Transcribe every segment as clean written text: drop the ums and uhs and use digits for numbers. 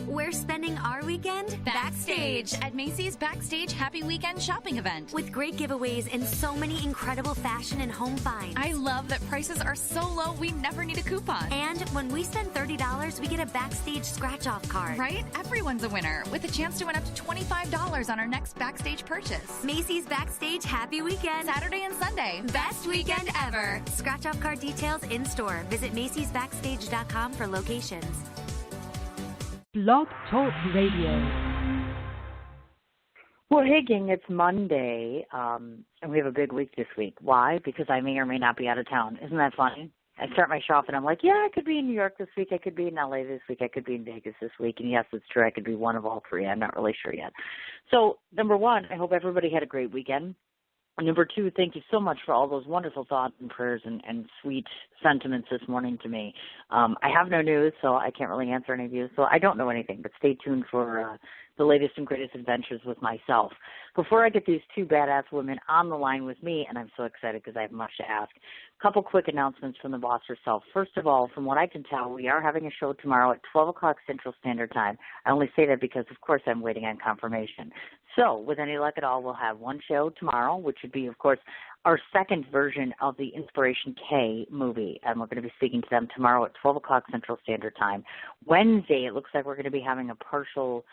We're spending our weekend backstage at Macy's Backstage Happy Weekend shopping event. With great giveaways and so many incredible fashion and home finds. I love that prices are so low we never need a coupon. And when we spend $30, we get a Backstage scratch-off card. Right? Everyone's a winner with a chance to win up to $25 on our next Backstage purchase. Macy's Backstage Happy Weekend. Saturday and Sunday. Best weekend ever. Scratch-off card details in-store. Visit Macy'sBackstage.com for locations. Blog Talk Radio. Well, hey, gang, it's Monday, and we have a big week this week. Why? Because I may or may not be out of town. Isn't that funny? I start my show off, and I'm like, yeah, I could be in New York this week. I could be in LA this week. I could be in Vegas this week. And, yes, it's true. I could be one of all three. I'm not really sure yet. So, number one, I hope everybody had a great weekend. Number two, thank you so much for all those wonderful thoughts and prayers and sweet sentiments this morning to me. I have no news, so I can't really answer any of you. So I don't know anything, but stay tuned for the latest and greatest adventures with myself. Before I get these two badass women on the line with me, and I'm so excited because I have much to ask, a couple quick announcements from the boss herself. First of all, from what I can tell, we are having a show tomorrow at 12 o'clock Central Standard Time. I only say that because, of course, I'm waiting on confirmation. So, with any luck at all, we'll have one show tomorrow, which would be, of course, our second version of the Inspiration K movie, and we're going to be speaking to them tomorrow at 12 o'clock Central Standard Time. Wednesday, it looks like we're going to be having a partial,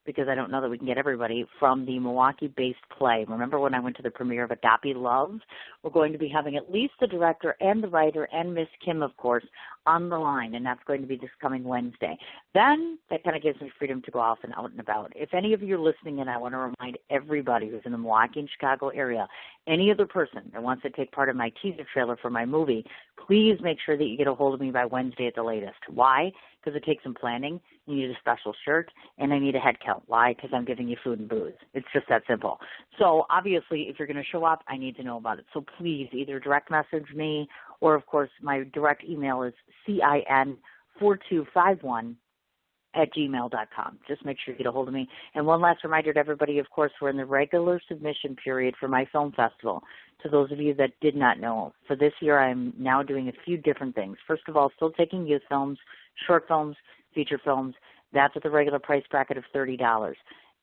because I don't know that we can get everybody, from the Milwaukee-based play. Remember when I went to the premiere of Agape Love? We're going to be having at least the director and the writer and Miss Kim, of course, on the line, and that's going to be this coming Wednesday. Then that kind of gives me freedom to go off and out and about. If any of you are listening in, I want to remind everybody who's in the Milwaukee and Chicago area, any other person that wants to take part in my teaser trailer for my movie, please make sure that you get a hold of me by Wednesday at the latest. Why? Because it takes some planning. You need a special shirt, and I need a head count. Why? Because I'm giving you food and booze. It's just that simple. So obviously, if you're going to show up, I need to know about it. So please either direct message me or, of course, my direct email is CIN4251@gmail.com. Just make sure you get a hold of me. And one last reminder to everybody, of course, we're in the regular submission period for my film festival. To those of you that did not know, for this year I'm now doing a few different things. First of all, still taking youth films, short films, feature films. That's at the regular price bracket of $30.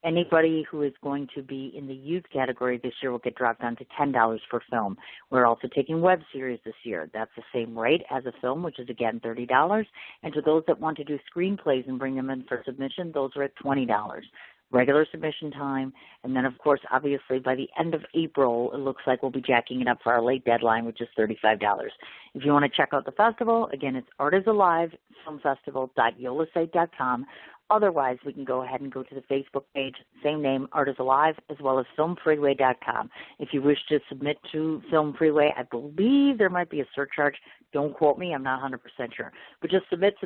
Anybody who is going to be in the youth category this year will get dropped down to $10 for film. We're also taking web series this year. That's the same rate as a film, which is, again, $30. And to those that want to do screenplays and bring them in for submission, those are at $20. Regular submission time. And then, of course, obviously, by the end of April, it looks like we'll be jacking it up for our late deadline, which is $35. If you want to check out the festival, again, it's Art is Alive, filmfestival.yolasite.com. Otherwise, we can go ahead and go to the Facebook page, same name, Art is Alive, as well as filmfreeway.com. If you wish to submit to Film Freeway, I believe there might be a surcharge. Don't quote me. I'm not 100% sure. But just submit.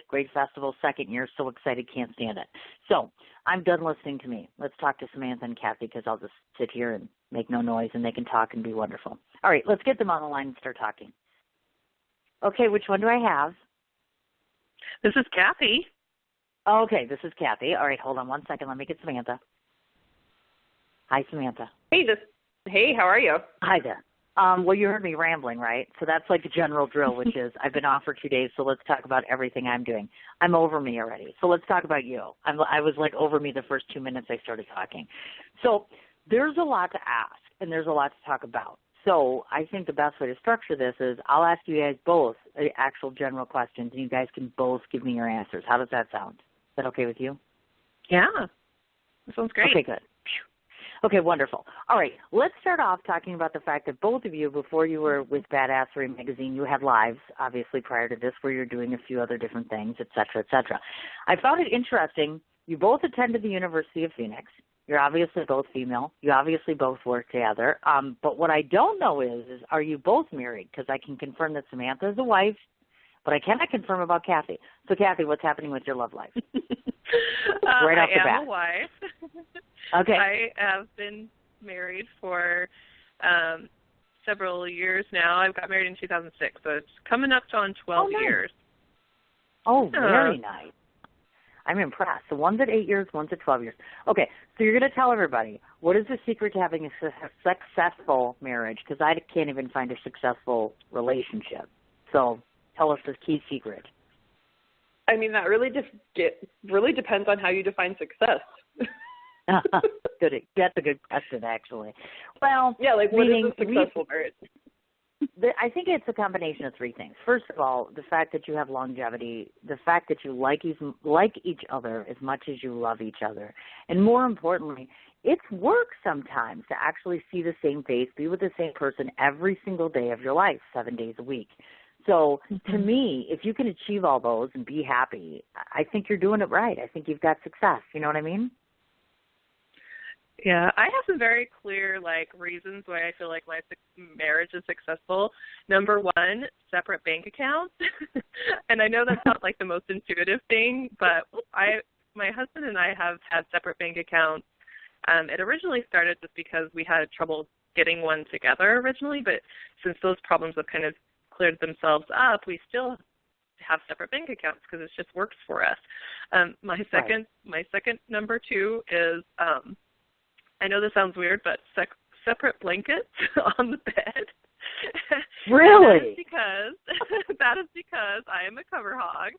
Great festival, second year. So excited, can't stand it. So I'm done listening to me. Let's talk to Samantha and Kathy because I'll just sit here and make no noise, and they can talk and be wonderful. All right, let's get them on the line and start talking. Okay, which one do I have? This is Kathy. Okay, this is Kathy. All right, hold on one second. Let me get Samantha. Hi, Samantha. Hey, how are you? Hi there. Well, you heard me rambling, right? So that's like a general drill, which is I've been off for 2 days, so let's talk about everything I'm doing. I'm over me already, so let's talk about you. I was like over me the first 2 minutes I started talking. So there's a lot to ask, and there's a lot to talk about. So I think the best way to structure this is I'll ask you guys both actual general questions, and you guys can both give me your answers. How does that sound? Is that okay with you? Yeah, that sounds great. Okay, good. Okay, wonderful. All right, let's start off talking about the fact that both of you, before you were with Badassery magazine, you had lives, obviously, prior to this, where you're doing a few other different things, et cetera, et cetera. I found it interesting. You both attended the University of Phoenix. You're obviously both female. You obviously both work together. But what I don't know is are you both married? Because I can confirm that Samantha is a wife, but I cannot confirm about Kathy. So, Kathy, what's happening with your love life? Right off the bat. I am a wife. Okay. I have been married for several years now. I got married in 2006, so it's coming up on 12 years. Oh, very nice. I'm impressed. So one's at 8 years, one's at 12 years. Okay, so you're going to tell everybody, what is the secret to having a successful marriage? Because I can't even find a successful relationship. So tell us the key secret. I mean, that really really depends on how you define success. Good. That's a good question, actually. Well, yeah, like what is a successful marriage? I think it's a combination of three things. First of all, the fact that you have longevity, the fact that you like each other as much as you love each other, and more importantly, it's work sometimes to actually see the same face, be with the same person every single day of your life, 7 days a week. So to me, if you can achieve all those and be happy, I think you're doing it right. I think you've got success. You know what I mean? Yeah, I have some very clear, reasons why I feel like my marriage is successful. Number one, separate bank accounts. And I know that's not, the most intuitive thing, but my husband and I have had separate bank accounts. It originally started just because we had trouble getting one together originally, but since those problems have kind of cleared themselves up, we still have separate bank accounts because it just works for us. My second number two is I know this sounds weird, but separate blankets on the bed. Really? That is because I am a cover hog,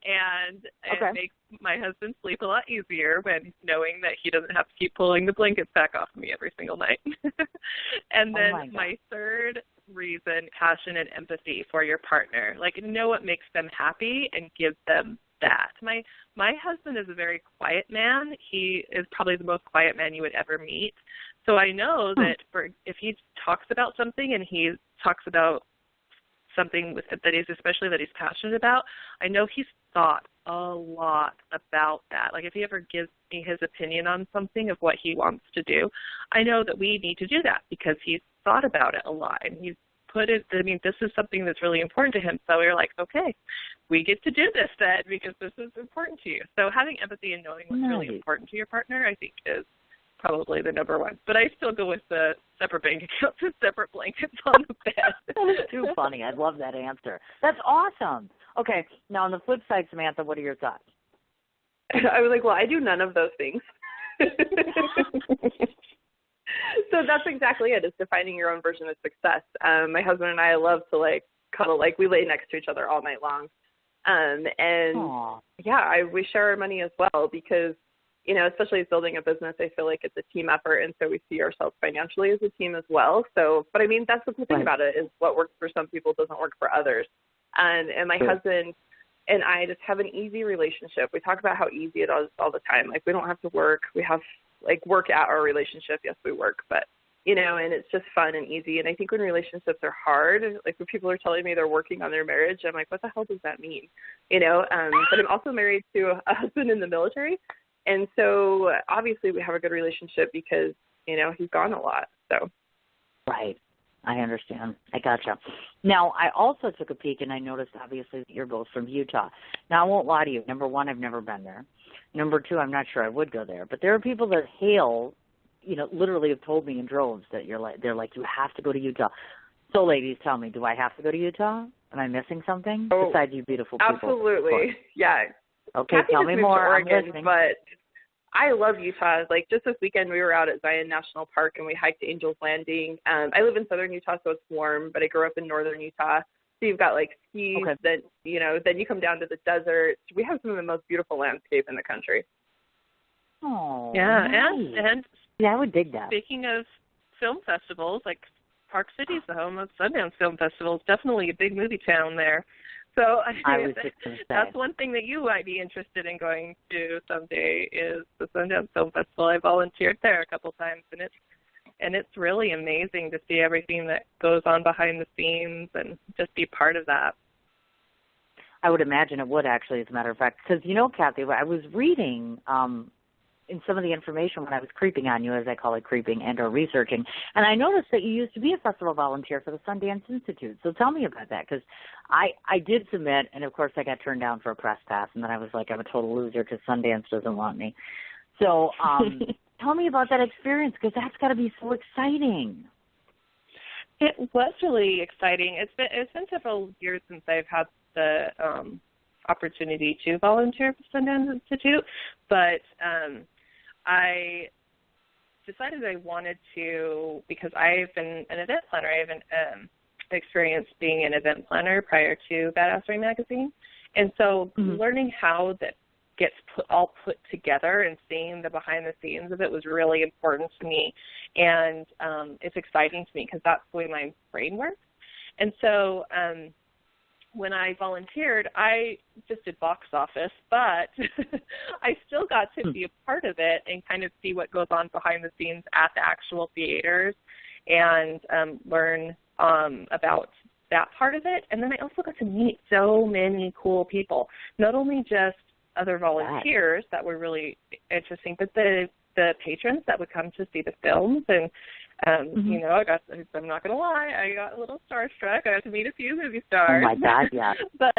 and it makes my husband sleep a lot easier when knowing that he doesn't have to keep pulling the blankets back off of me every single night. And then my third reason, passion and empathy for your partner. Know what makes them happy and give them that. My husband is a very quiet man. He is probably the most quiet man you would ever meet. So I know that if he talks about something and he talks about something that he's passionate about, I know he's thought a lot about that. If he ever gives me his opinion on something of what he wants to do, I know that we need to do that because he's thought about it a lot and he's this is something that's really important to him. So we're like, okay, we get to do this then because this is important to you. So having empathy and knowing what's really important to your partner, I think, is probably the number one. But I still go with the separate bank accounts and separate blankets on the bed. That is too funny. I love that answer. That's awesome. Okay, now on the flip side, Samantha, what are your thoughts? I was like, well, I do none of those things. So that's exactly it. It's defining your own version of success. My husband and I love to cuddle, we lay next to each other all night long. We share our money as well because, especially as building a business, I feel like it's a team effort. And so we see ourselves financially as a team as well. So, but I mean, that's the cool thing about it is what works for some people doesn't work for others. And my husband and I just have an easy relationship. We talk about how easy it is all the time. We don't have to work. We have work at our relationship. Yes, we work, but, and it's just fun and easy. And I think when relationships are hard, when people are telling me they're working on their marriage, I'm like, what the hell does that mean? But I'm also married to a husband in the military. And so obviously we have a good relationship because, he's gone a lot. So. Right. I understand. I gotcha. Now, I also took a peek, and I noticed, obviously, that you're both from Utah. Now, I won't lie to you. Number one, I've never been there. Number two, I'm not sure I would go there. But there are people that literally have told me in droves that they're like, you have to go to Utah. So, ladies, tell me, do I have to go to Utah? Am I missing something besides you beautiful people? Absolutely. Yeah. Okay, Kathy tell me more. Oregon, I'm listening. But I love Utah. Just this weekend, we were out at Zion National Park and we hiked Angel's Landing. I live in southern Utah, so it's warm, but I grew up in northern Utah. So you've got skis. Okay. Then you come down to the desert. We have some of the most beautiful landscape in the country. Oh, yeah, nice. and I would dig that. Speaking of film festivals, Park City is the home of Sundance Film Festival. It's definitely a big movie town there. So I was just going to say. That's one thing that you might be interested in going to someday is the Sundance Film Festival. I volunteered there a couple times, and it's really amazing to see everything that goes on behind the scenes and just be part of that. I would imagine it would, actually, as a matter of fact. Because, Kathy, I was reading in some of the information when I was creeping on you, as I call it, creeping and or researching, and I noticed that you used to be a festival volunteer for the Sundance Institute. So tell me about that, because I did submit, and of course I got turned down for a press pass, and then I was like, I'm a total loser because Sundance doesn't want me. So tell me about that experience, because that's got to be so exciting. It was really exciting. It's been several years since I've had the opportunity to volunteer for Sundance Institute, but I decided I wanted to, because I've been an event planner. I have an experience being an event planner prior to Badassery magazine, And so learning how that gets all put together and seeing the behind the scenes of it was really important to me. And it's exciting to me because that's the way my brain works. And so when I volunteered, I just did box office, but I still got to be a part of it and kind of see what goes on behind the scenes at the actual theaters and learn about that part of it. And then I also got to meet so many cool people, not only just other volunteers that were really interesting, but the patrons that would come to see the films. And you know, I'm not going to lie, I got a little starstruck. I got to meet a few movie stars. Oh, my God, yeah. But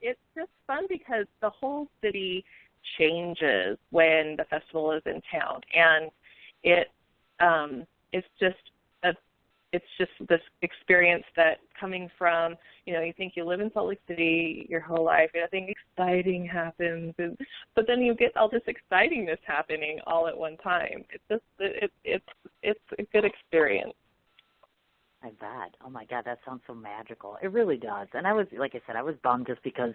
it's just fun because the whole city changes when the festival is in town. And it's just this experience that coming from, you know, you think you live in Salt Lake City your whole life, nothing exciting happens, but then you get all this excitingness happening all at one time. It's just, it's a good experience. I bet. Oh, my God, that sounds so magical. It really does. And I was, like I said, I was bummed just because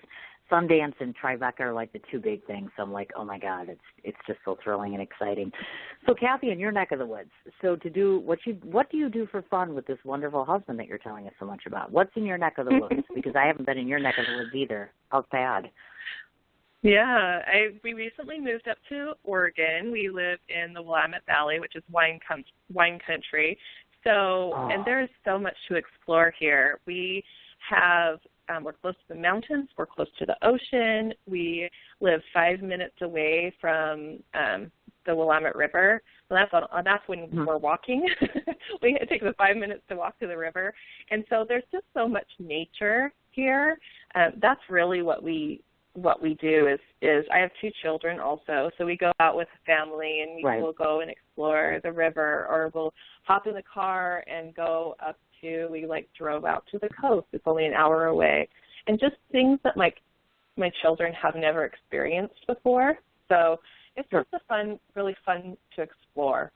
Sundance and Tribeca are like the two big things. So I'm like, oh, my God, it's just so thrilling and exciting. So, Kathy, in your neck of the woods, so to do what do you do for fun with this wonderful husband that you're telling us so much about? What's in your neck of the woods? Because I haven't been in your neck of the woods either. How's bad? Yeah, we recently moved up to Oregon. We live in the Willamette Valley, which is wine country. So, and there's so much to explore here. We have, we're close to the mountains, we're close to the ocean. We live 5 minutes away from the Willamette River. Well, that's when we're walking. It takes us 5 minutes to walk to the river. And so there's just so much nature here. That's really what we do is I have 2 children also, so we go out with family and we'll go and explore the river, or we'll hop in the car and go up to, we drove out to the coast. It's only an hour away. And just things that my children have never experienced before. So it's just really fun to explore.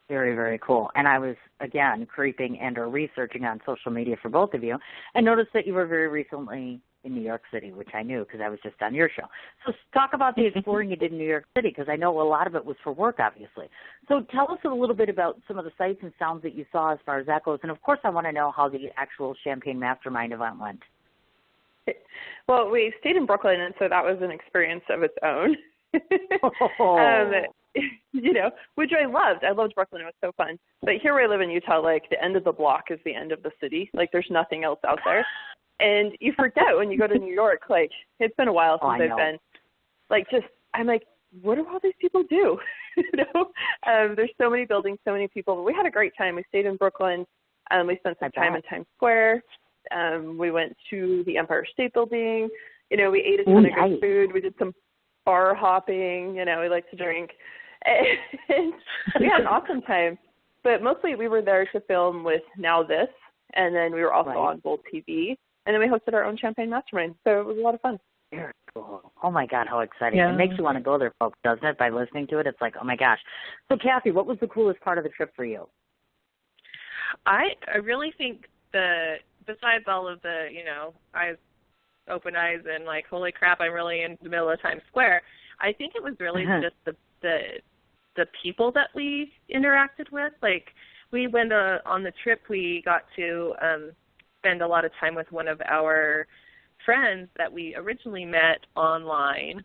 Very, very cool. And I was, again, creeping and or researching on social media for both of you and noticed that you were very recently in New York City, which I knew because I was just on your show. So talk about the exploring you did in New York City, because I know a lot of it was for work, obviously. So tell us a little bit about some of the sights and sounds that you saw as far as that goes. And, of course, I want to know how the actual Champagne Mastermind event went. Well, we stayed in Brooklyn, and so that was an experience of its own. You know, which I loved. I loved Brooklyn. It was so fun. But here where I live in Utah, the end of the block is the end of the city. There's nothing else out there. And you forget when you go to New York, it's been a while since I've been, I'm like, what do all these people do? You know, there's so many buildings, so many people. But we had a great time. We stayed in Brooklyn. We spent some time in Times Square. We went to the Empire State Building. You know, we ate a ton of good food. We did some bar hopping. You know, we like to drink. And we had an awesome time. But mostly we were there to film with Now This. And then we were also on Bold TV. And then we hosted our own Champagne Mastermind. So it was a lot of fun. Very cool. Oh, my God, how exciting. Yeah. It makes you want to go there, folks, doesn't it? By listening to it, it's like, oh, my gosh. So, Kathy, what was the coolest part of the trip for you? I really think besides all of the, you know, open eyes and holy crap, I'm really in the middle of Times Square, I think it was really just the people that we interacted with. We went on the trip, we got to spend a lot of time with one of our friends that we originally met online,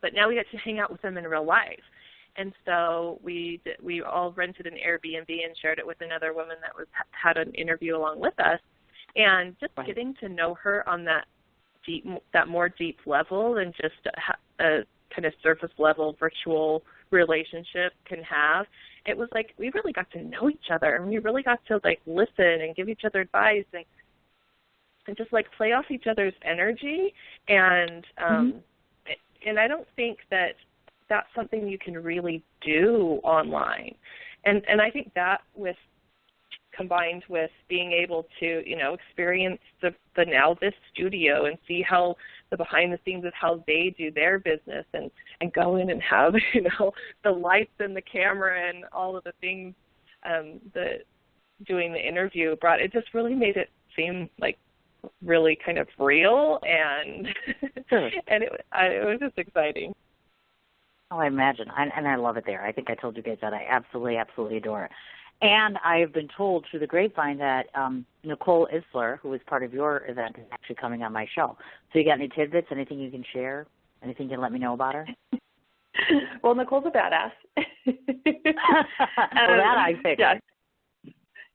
but now we get to hang out with them in real life. And so we all rented an Airbnb and shared it with another woman that had an interview along with us, and just getting to know her on that more deep level than just a kind of surface level virtual relationship can have. It was we really got to know each other, and we really got to listen and give each other advice and just play off each other's energy. And and I don't think that that's something you can really do online. And I think that combined with being able to, you know, experience the Now This studio and see how the behind the scenes of how they do their business and go in and have, you know, the lights and the camera and all of the things that doing the interview brought, it just really made it seem really kind of real, and Sure. and it was just exciting. Oh, I imagine. And I love it there. I think I told you guys that. I absolutely, absolutely adore it. And I have been told through the grapevine that Nicole Isler, who was part of your event, is actually coming on my show. So you got any tidbits, anything you can share, anything you can let me know about her? Well, Nicole's a badass. Well, that I figured.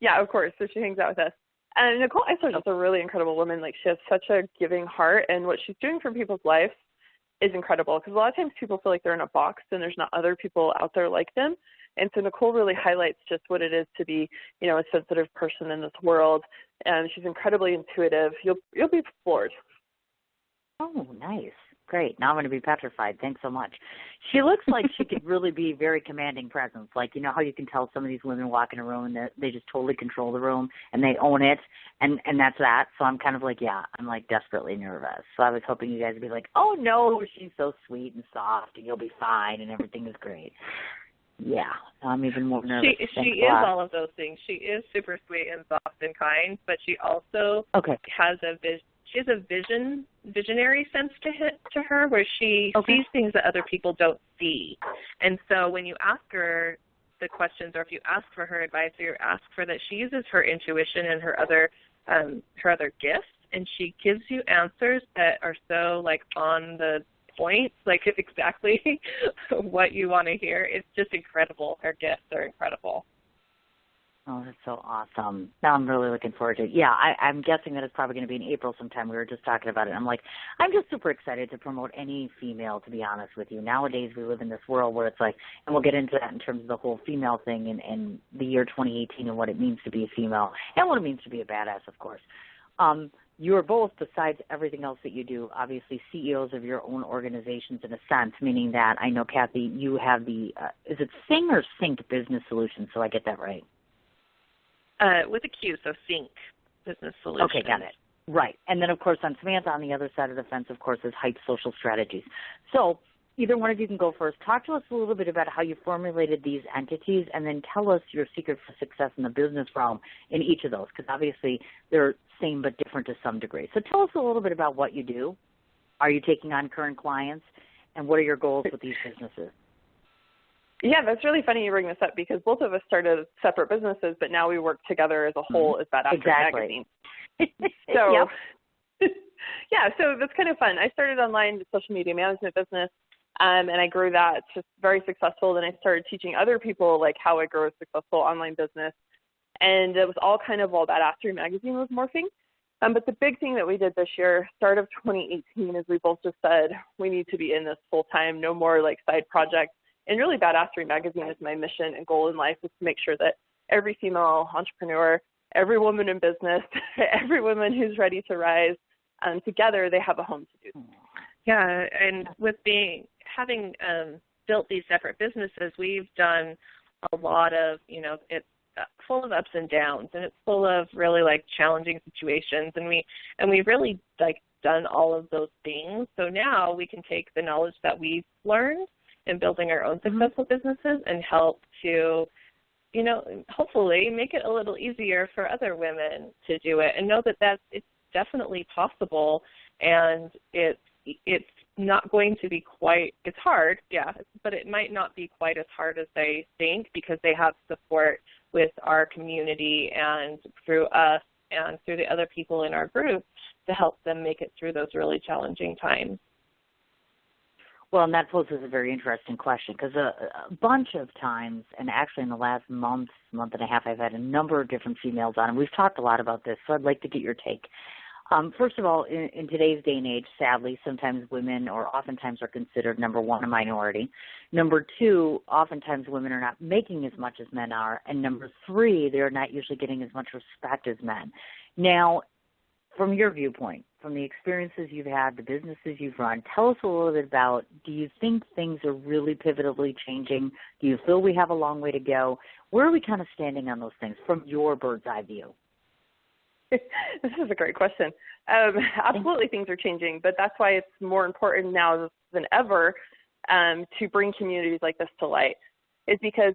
Yeah, of course. So she hangs out with us. And Nicole Isler is just a really incredible woman. Like, she has such a giving heart, and what she's doing for people's lives is incredible, because a lot of times people feel like they're in a box and there's not other people out there like them. And so Nicole really highlights just what it is to be, a sensitive person in this world. And she's incredibly intuitive. You'll be floored. Oh, nice. Great. Now I'm going to be petrified. Thanks so much. She looks like she could really be a very commanding presence. Like, how you can tell some of these women walk in a room and they just totally control the room and they own it, and that's that. So I'm kind of like, I'm like desperately nervous. So I was hoping you guys would be like, oh, no, she's so sweet and soft and you'll be fine and everything is great. Yeah, I'm even more nervous. She is all of those things. She is super sweet and soft and kind, but she also has a vision. She has a visionary sense to her, where she sees things that other people don't see. And so when you ask her the questions, or if you ask for her advice, or you ask for that, she uses her intuition and her other gifts, and she gives you answers that are so like on the point, like it's exactly what you want to hear. It's just incredible. Her gifts are incredible. Oh, that's so awesome. Now I'm really looking forward to it. Yeah, I'm guessing that it's probably going to be in April sometime. We were just talking about it. I'm just super excited to promote any female, to be honest with you. Nowadays we live in this world where it's like, and we'll get into that in terms of the whole female thing and the year 2018 and what it means to be a female and what it means to be a badass, of course. You're both, besides everything else that you do, obviously CEOs of your own organizations in a sense, meaning that I know, Kathy, you have the, is it Sing or Sync Business Solutions, so I get that right? With a Q, so Sync Business Solutions. Okay, got it. Right. And then, of course, on Samantha, on the other side of the fence, of course, is Hype Social Strategies. So either one of you can go first. Talk to us a little bit about how you formulated these entities, and then tell us your secret for success in the business realm in each of those, because obviously they're same but different to some degree. So tell us a little bit about what you do. Are you taking on current clients, and what are your goals with these businesses? Yeah, that's really funny you bring this up, because both of us started separate businesses, but now we work together as a whole as Badassery Magazine. So, so that's kind of fun. I started online social media management business, and I grew that. It's just very successful. Then I started teaching other people like how I grow a successful online business, and it was all kind of while Badassery Magazine was morphing. But the big thing that we did this year, start of 2018, is we both just said we need to be in this full time, no more like side projects. And really, Badassery Magazine is my mission and goal in life, is to make sure that every female entrepreneur, every woman in business, every woman who's ready to rise, together they have a home to do. Yeah, and with having built these separate businesses, we've done a lot of, it's full of ups and downs, and it's full of really like challenging situations, and we've really like done all of those things. So now we can take the knowledge that we've learned in building our own successful businesses and help to, hopefully make it a little easier for other women to do it, and know that it's definitely possible, and it's not going to be it's hard, but it might not be quite as hard as they think, because they have support with our community and through us and through the other people in our group to help them make it through those really challenging times. Well, and that poses a very interesting question, because a bunch of times, and actually in the last month and a half, I've had a number of different females on, and we've talked a lot about this, so I'd like to get your take. First of all, in today's day and age, sadly, sometimes women or oftentimes are considered, number one, a minority. Number two, oftentimes women are not making as much as men are. And number three, they're not usually getting as much respect as men. Now, from your viewpoint, from the experiences you've had, the businesses you've run, tell us a little bit about, do you think things are really pivotally changing? Do you feel we have a long way to go? Where are we kind of standing on those things from your bird's eye view? This is a great question. Absolutely things are changing, but that's why it's more important now than ever to bring communities like this to light. Is because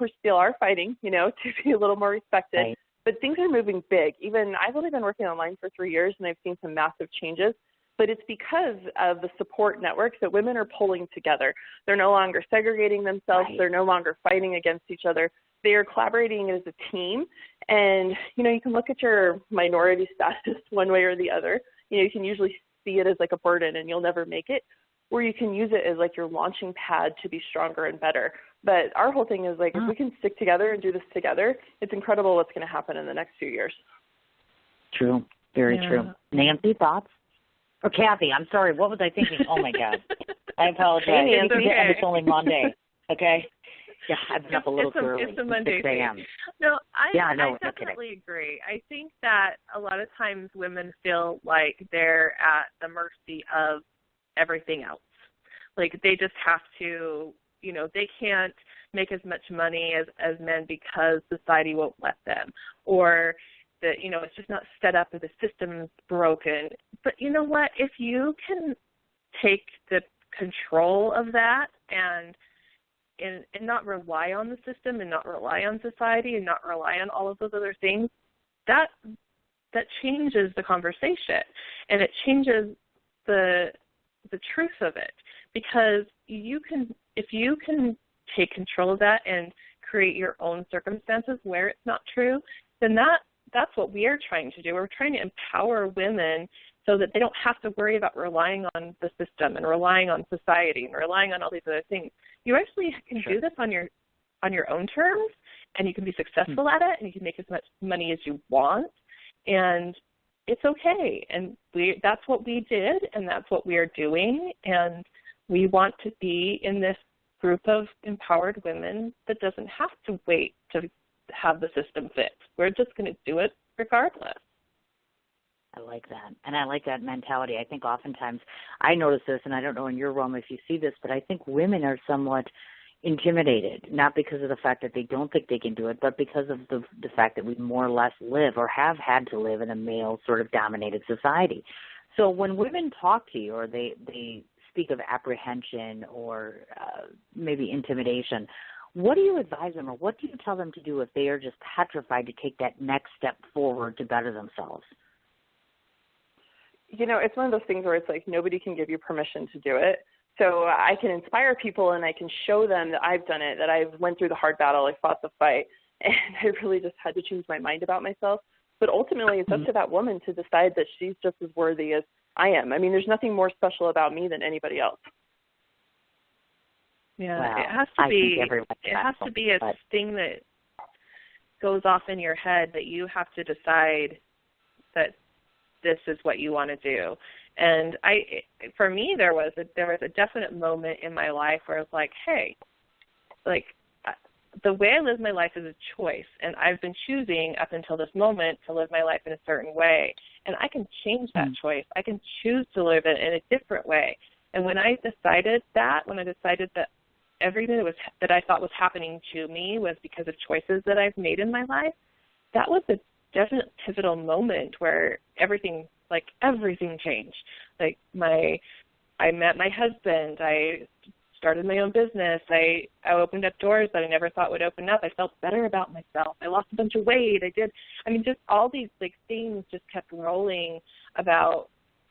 we still are fighting, to be a little more respected. Right. But things are moving big. Even I've only been working online for 3 years, and I've seen some massive changes. But it's because of the support networks that women are pulling together. They're no longer segregating themselves. Right. They're no longer fighting against each other. They are collaborating as a team. And, you can look at your minority status one way or the other. You can usually see it as like a burden and you'll never make it, or you can use it as like your launching pad to be stronger and better. But our whole thing is like, if we can stick together and do this together, it's incredible what's going to happen in the next few years. True. Very true. Nancy, thoughts? Or Kathy, I'm sorry. What was I thinking? Oh, my God. I apologize. Hey, it's, okay. It's only Monday. Okay? Yeah, I've been up a little too early. It's a Monday thing. No, I definitely agree. I think that a lot of times women feel like they're at the mercy of everything else. Like they just have to, they can't make as much money as men because society won't let them, or that, it's just not set up, or the system's broken. But you know what? If you can take the control of that and not rely on the system and not rely on society and not rely on all of those other things, that changes the conversation, and it changes the truth of it, because if you can take control of that and create your own circumstances where it's not true, then that's what we are trying to do. We're trying to empower women so that they don't have to worry about relying on the system and relying on society and relying on all these other things. You actually can do this on your own terms, and you can be successful at it, and you can make as much money as you want, and it's okay. And that's what we did, and that's what we are doing, and we want to be in this group of empowered women that doesn't have to wait to have the system fixed. We're just going to do it regardless. I like that. And I like that mentality. I think oftentimes I notice this, and I don't know in your realm if you see this, but I think women are somewhat intimidated, not because of the fact that they don't think they can do it, but because of the fact that we more or less live or have had to live in a male sort of dominated society. So when women talk to you, or they speak of apprehension or maybe intimidation, what do you advise them, or what do you tell them to do if they are just petrified to take that next step forward to better themselves? It's one of those things where it's like nobody can give you permission to do it. So I can inspire people, and I can show them that I've done it, that I've went through the hard battle, I fought the fight, and I really just had to change my mind about myself. But ultimately, it's up to that woman to decide that she's just as worthy as I am. I mean, there's nothing more special about me than anybody else. Yeah, wow. It has to be a thing that goes off in your head, that you have to decide that this is what you want to do. And for me, there was a definite moment in my life where I was like, hey, like the way I live my life is a choice, and I've been choosing up until this moment to live my life in a certain way, and I can change that choice. I can choose to live it in a different way. And when I decided that everything that I thought was happening to me was because of choices that I've made in my life, that was a definite pivotal moment where everything changed. Like I met my husband, I started my own business, I opened up doors that I never thought would open up. I felt better about myself. I lost a bunch of weight. Just all these things just kept rolling about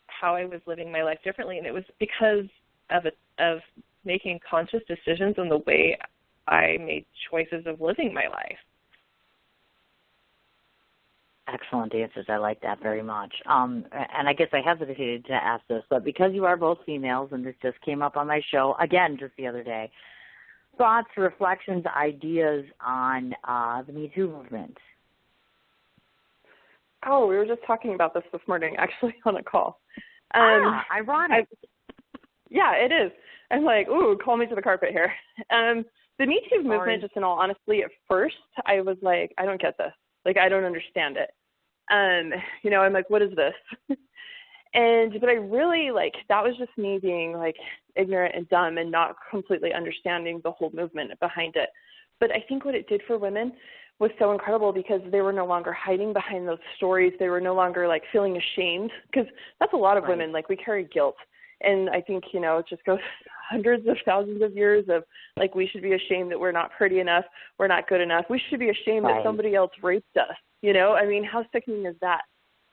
how I was living my life differently, and it was because of making conscious decisions on the way I made choices of living my life. Excellent answers. I like that very much. And I guess I hesitated to ask this, but because you are both females, and this just came up on my show, again, just the other day, thoughts, reflections, ideas on the Me Too movement? Oh, we were just talking about this morning, actually, on a call. Ironic. Yeah, it is. I'm like, ooh, call me to the carpet here. The Me Too movement, just in all honesty, at first, I was like, I don't get this. I don't understand it. I'm like, what is this? But I really, that was just me being, ignorant and dumb and not completely understanding the whole movement behind it. But I think what it did for women was so incredible, because they were no longer hiding behind those stories. They were no longer, feeling ashamed, because that's a lot of women. We carry guilt. And I think, it just goes hundreds of thousands of years of, like, we should be ashamed that we're not pretty enough, we're not good enough. We should be ashamed that somebody else raped us, I mean, how sickening is that?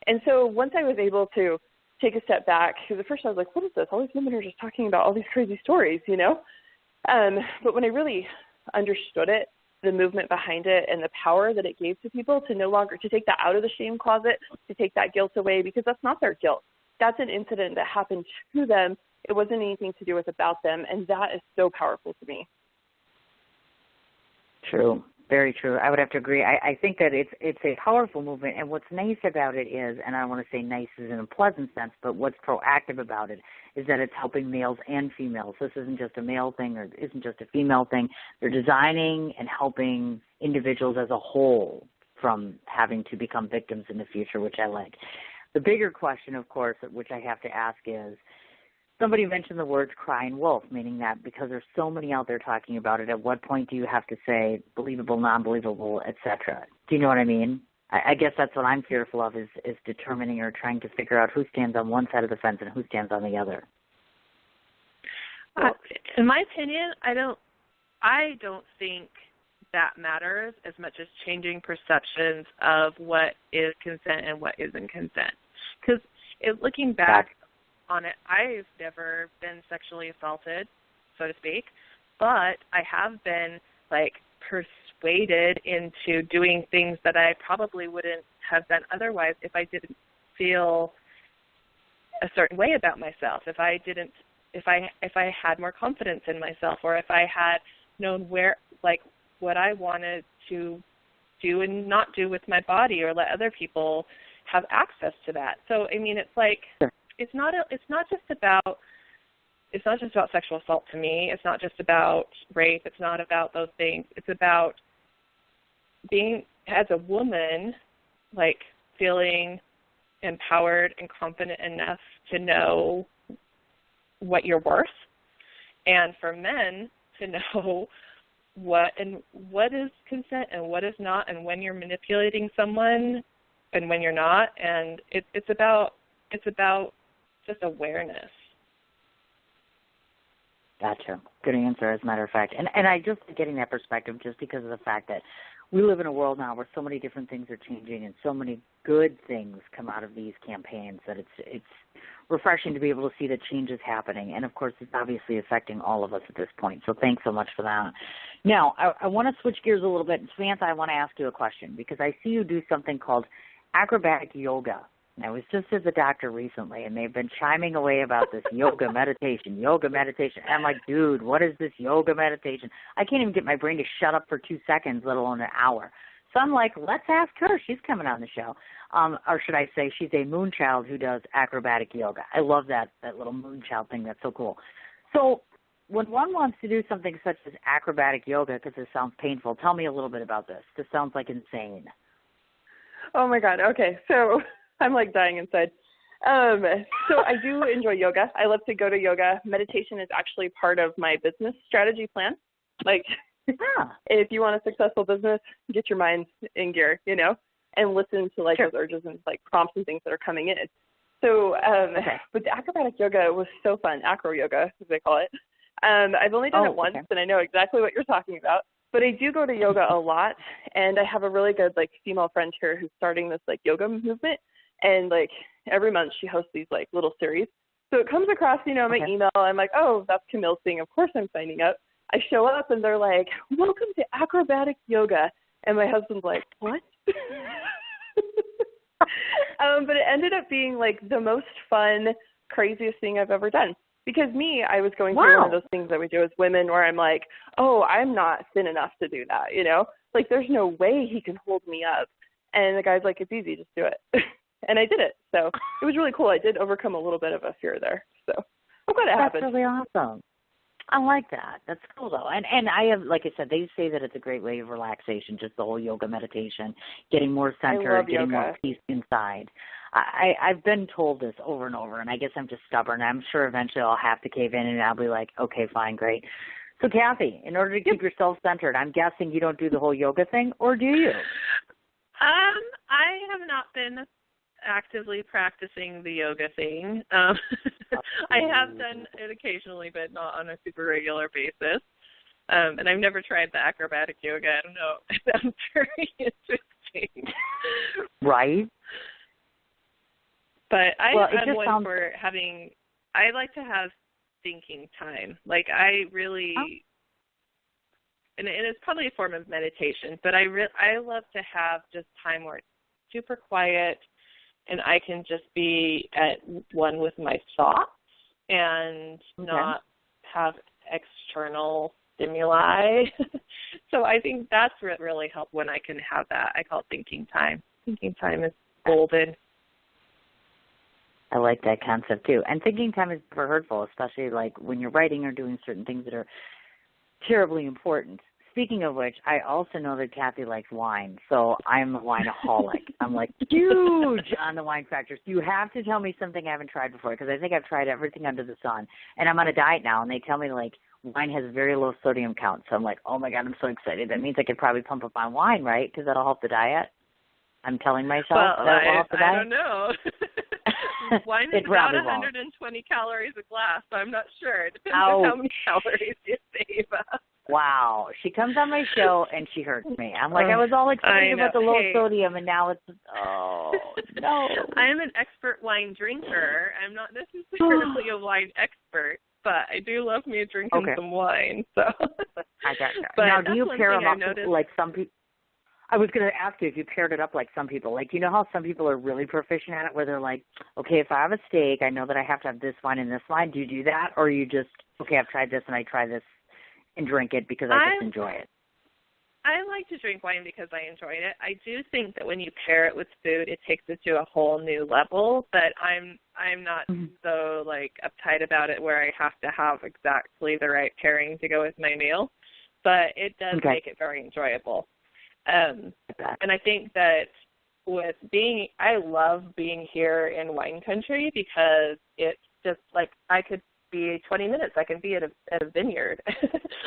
And so once I was able to take a step back, because at first I was like, what is this? All these women are just talking about all these crazy stories, But when I really understood it, the movement behind it and the power that it gave to people to take that out of the shame closet, to take that guilt away, because that's not their guilt. That's an incident that happened to them. It wasn't anything to do with about them, and that is so powerful to me. True. Very true. I would have to agree. I think that it's a powerful movement, and what's nice about it is, and I don't want to say nice is in a pleasant sense, but what's proactive about it is that it's helping males and females. This isn't just a male thing or it isn't just a female thing. They're designing and helping individuals as a whole from having to become victims in the future, which I like. The bigger question, of course, which I have to ask is, somebody mentioned the words crying wolf, meaning that because there's so many out there talking about it, at what point do you have to say believable, non-believable, etc.? Do you know what I mean? I guess that's what I'm fearful of is determining or trying to figure out who stands on one side of the fence and who stands on the other. In my opinion, I don't think that matters as much as changing perceptions of what is consent and what isn't consent. Because looking back on it, I've never been sexually assaulted, so to speak, but I have been, persuaded into doing things that I probably wouldn't have done otherwise if I didn't feel a certain way about myself, if I had more confidence in myself, or if I had known what I wanted to do and not do with my body, or let other people have access to that. So, I mean, it's like, it's not just about sexual assault to me. It's not just about rape. It's not about those things. It's about being, as a woman, feeling empowered and confident enough to know what you're worth, and for men to know what is consent and what is not, and when you're manipulating someone and when you're not. And it's about just awareness. Gotcha. Good answer, as a matter of fact. And I just getting that perspective just because of the fact that we live in a world now where so many different things are changing and so many good things come out of these campaigns that it's refreshing to be able to see the changes happening. And, of course, it's obviously affecting all of us at this point. So thanks so much for that. Now, I want to switch gears a little bit. Samantha, I want to ask you a question because I see you do something called acrobatic yoga. And I was just at the doctor recently, and they've been chiming away about this yoga meditation. And I'm like, dude, what is this yoga meditation? I can't even get my brain to shut up for 2 seconds, let alone an hour. So I'm like, let's ask her. She's coming on the show. Or should I say she's a moonchild who does acrobatic yoga. I love that little moonchild thing. That's so cool. So when one wants to do something such as acrobatic yoga, because it sounds painful, tell me a little bit about this. This sounds like insane. Oh, my God. Okay, so I'm dying inside. So I do enjoy yoga. I love to go to yoga. Meditation is actually part of my business strategy plan. If you want a successful business, get your mind in gear, and listen to those urges and prompts and things that are coming in. So, but the acrobatic yoga was so fun. Acro yoga, as they call it. I've only done it once, and I know exactly what you're talking about. But I do go to yoga a lot, and I have a really good female friend here who's starting this yoga movement, and every month she hosts these little series. So it comes across, my email. I'm like, oh, that's Camille's thing. Of course I'm signing up. I show up, and they're like, welcome to acrobatic yoga, and my husband's like, what? But it ended up being the most fun, craziest thing I've ever done. Because I was going through one of those things that we do as women where I'm like, oh, I'm not thin enough to do that, there's no way he can hold me up. And the guy's like, it's easy, just do it. And I did it. So it was really cool. I did overcome a little bit of a fear there. So I'm glad it happened. That's really awesome. I like that. That's cool, though. And I have, like I said, they say that it's a great way of relaxation, just the whole yoga meditation, getting more centered, getting more peace inside. I've been told this over and over, and I guess I'm just stubborn. I'm sure eventually I'll have to cave in, and I'll be like, okay, fine, great. So, Kathy, in order to keep yourself centered, I'm guessing you don't do the whole yoga thing, or do you? I have not been actively practicing the yoga thing. I have done it occasionally, but not on a super regular basis. And I've never tried the acrobatic yoga. I don't know. It sounds very interesting. Right? But I'm one for having, I like to have thinking time. Like I really, and it's probably a form of meditation, but I love to have just time where it's super quiet and I can just be at one with my thoughts and not have external stimuli. So I think that's what really helped when I can have that. I call it thinking time. Thinking time is golden. I like that concept too. And thinking time is never hurtful, especially like when you're writing or doing certain things that are terribly important. Speaking of which, I also know that Kathy likes wine, so I'm a wineaholic. I'm like huge on the wine factors. You have to tell me something I haven't tried before, because I think I've tried everything under the sun. And I'm on a diet now, and they tell me like wine has very low sodium count. So I'm like, oh my God, I'm so excited. That means I could probably pump up my wine, right? Because that'll help the diet. I'm telling myself that'll help the diet. I don't know. Wine is about 120 calories a glass, so I'm not sure. It depends on how many calories you save up. Wow. She comes on my show and she hurts me. I'm like, I was all excited about the low sodium, and now it's, oh, no. I'm an expert wine drinker. I'm not necessarily a wine expert, but I do love me drinking some wine. So. I gotcha. Now, do you pair them up like some people? I was going to ask you if you paired it up like some people. Like, you know how some people are really proficient at it, where they're like, okay, if I have a steak, I know that I have to have this wine and this wine. Do you do that? Or you just, okay, I've tried this and I try this and drink it because I just enjoy it? I like to drink wine because I enjoy it. I do think that when you pair it with food, it takes it to a whole new level. But I'm not so like uptight about it where I have to have exactly the right pairing to go with my meal. But it does make it very enjoyable. And I think that I love being here in wine country because it's just like I could be 20 minutes. I can be at a vineyard.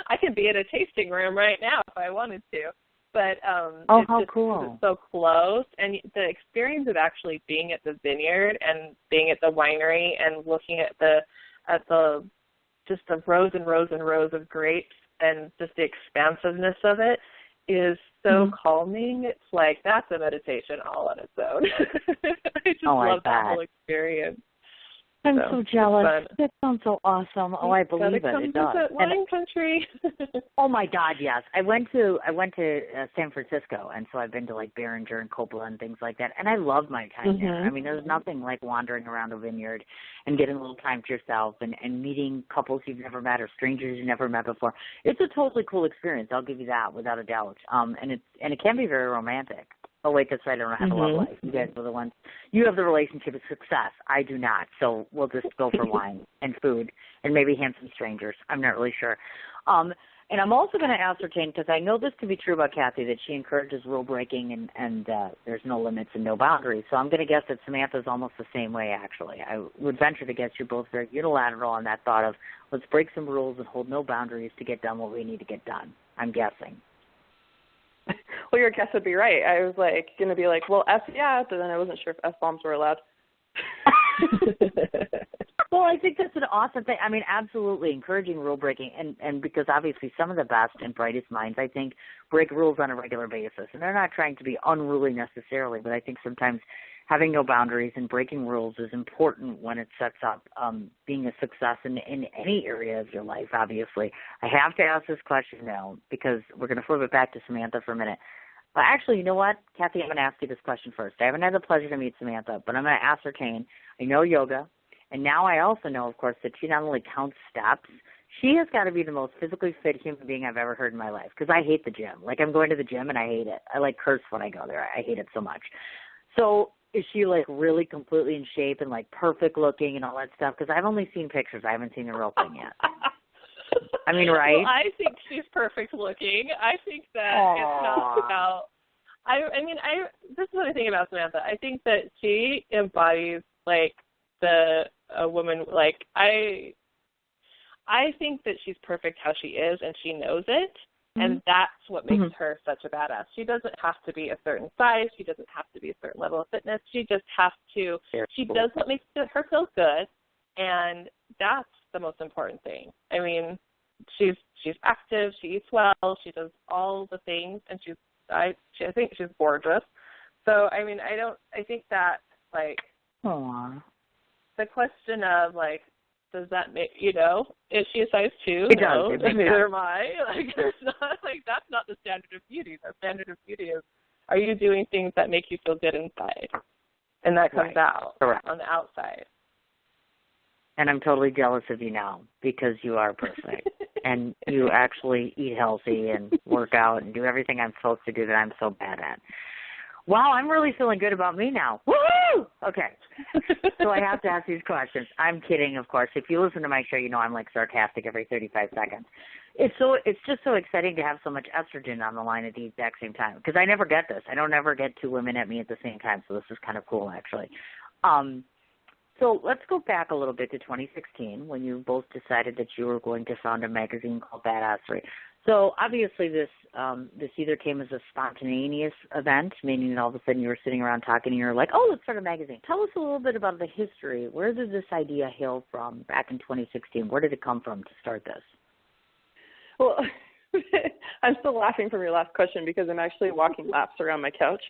I can be at a tasting room right now if I wanted to. But how cool! It's so close, and the experience of actually being at the vineyard and being at the winery and looking at the just the rows and rows and rows of grapes and just the expansiveness of it is so calming. It's like that's a meditation all on its own. I just love that whole experience. I'm so jealous. That sounds so awesome. Oh, I believe it. It does. Wine country. Oh my God, yes. I went to San Francisco, and so I've been to like Behringer and Coppola and things like that, and I love my time there. I mean, there's nothing like wandering around a vineyard and getting a little time to yourself and meeting couples you've never met or strangers you've never met before. It's a totally cool experience. I'll give you that without a doubt. And it can be very romantic. Oh, wait, that's right. I don't have a love life. You guys are the ones. You have the relationship of success. I do not. So we'll just go for wine and food and maybe handsome strangers. I'm not really sure. And I'm also going to ascertain, because I know this to be true about Kathy, that she encourages rule breaking and there's no limits and no boundaries. So I'm going to guess that Samantha's almost the same way, actually. I would venture to guess you're both very unilateral on that thought of let's break some rules and hold no boundaries to get done what we need to get done. I'm guessing. Well, your guess would be right. I was going to be like, well, F yeah, but then I wasn't sure if F-bombs were allowed. Well, I think that's an awesome thing. I mean, absolutely encouraging rule breaking, and because obviously some of the best and brightest minds, I think, break rules on a regular basis. And they're not trying to be unruly necessarily, but I think sometimes having no boundaries and breaking rules is important when it sets up being a success in any area of your life, obviously. I have to ask this question now because we're going to flip it back to Samantha for a minute. Actually, you know what, Kathy, I'm going to ask you this question first. I haven't had the pleasure to meet Samantha, but I'm going to ascertain. I know yoga, and now I also know, of course, that she not only counts steps, she has got to be the most physically fit human being I've ever heard in my life, because I hate the gym. Like, I'm going to the gym, and I hate it. I, curse when I go there. I hate it so much. So is she, really completely in shape and, perfect looking and all that stuff? Because I've only seen pictures. I haven't seen the real thing yet. I mean, right? Well, I think she's perfect looking. I think that it's not about this is what I think about Samantha. I think that she embodies, a woman, I think that she's perfect how she is, and she knows it. And that's what makes her such a badass. She doesn't have to be a certain size. She doesn't have to be a certain level of fitness. She just has to, she does what makes her feel good, and that's the most important thing. I mean, she's active, she eats well, she does all the things, and I think she's gorgeous. So, I mean, I think that, like, aww, the question of, like, does that make, is she a size 2? It no, does. neither am I. Like, there's not, like, that's not the standard of beauty. The standard of beauty is, are you doing things that make you feel good inside? And that comes out on the outside. And I'm totally jealous of you now because you are perfect. And you actually eat healthy and work out and do everything I'm supposed to do that I'm so bad at. Wow, I'm really feeling good about me now. Woo! Okay. So I have to ask these questions. I'm kidding, of course. If you listen to my show, you know I'm like sarcastic every 35 seconds. It's just so exciting to have so much estrogen on the line at the exact same time because I never get this. I don't ever get two women at me at the same time, so this is kind of cool, actually. So let's go back a little bit to 2016 when you both decided that you were going to found a magazine called Badassery. So obviously this either came as a spontaneous event, meaning that all of a sudden you were sitting around talking and you're like, oh, let's start a magazine. Tell us a little bit about the history. Where did this idea hail from back in 2016? Where did it come from to start this? Well, I'm still laughing from your last question because I'm actually walking laps around my couch.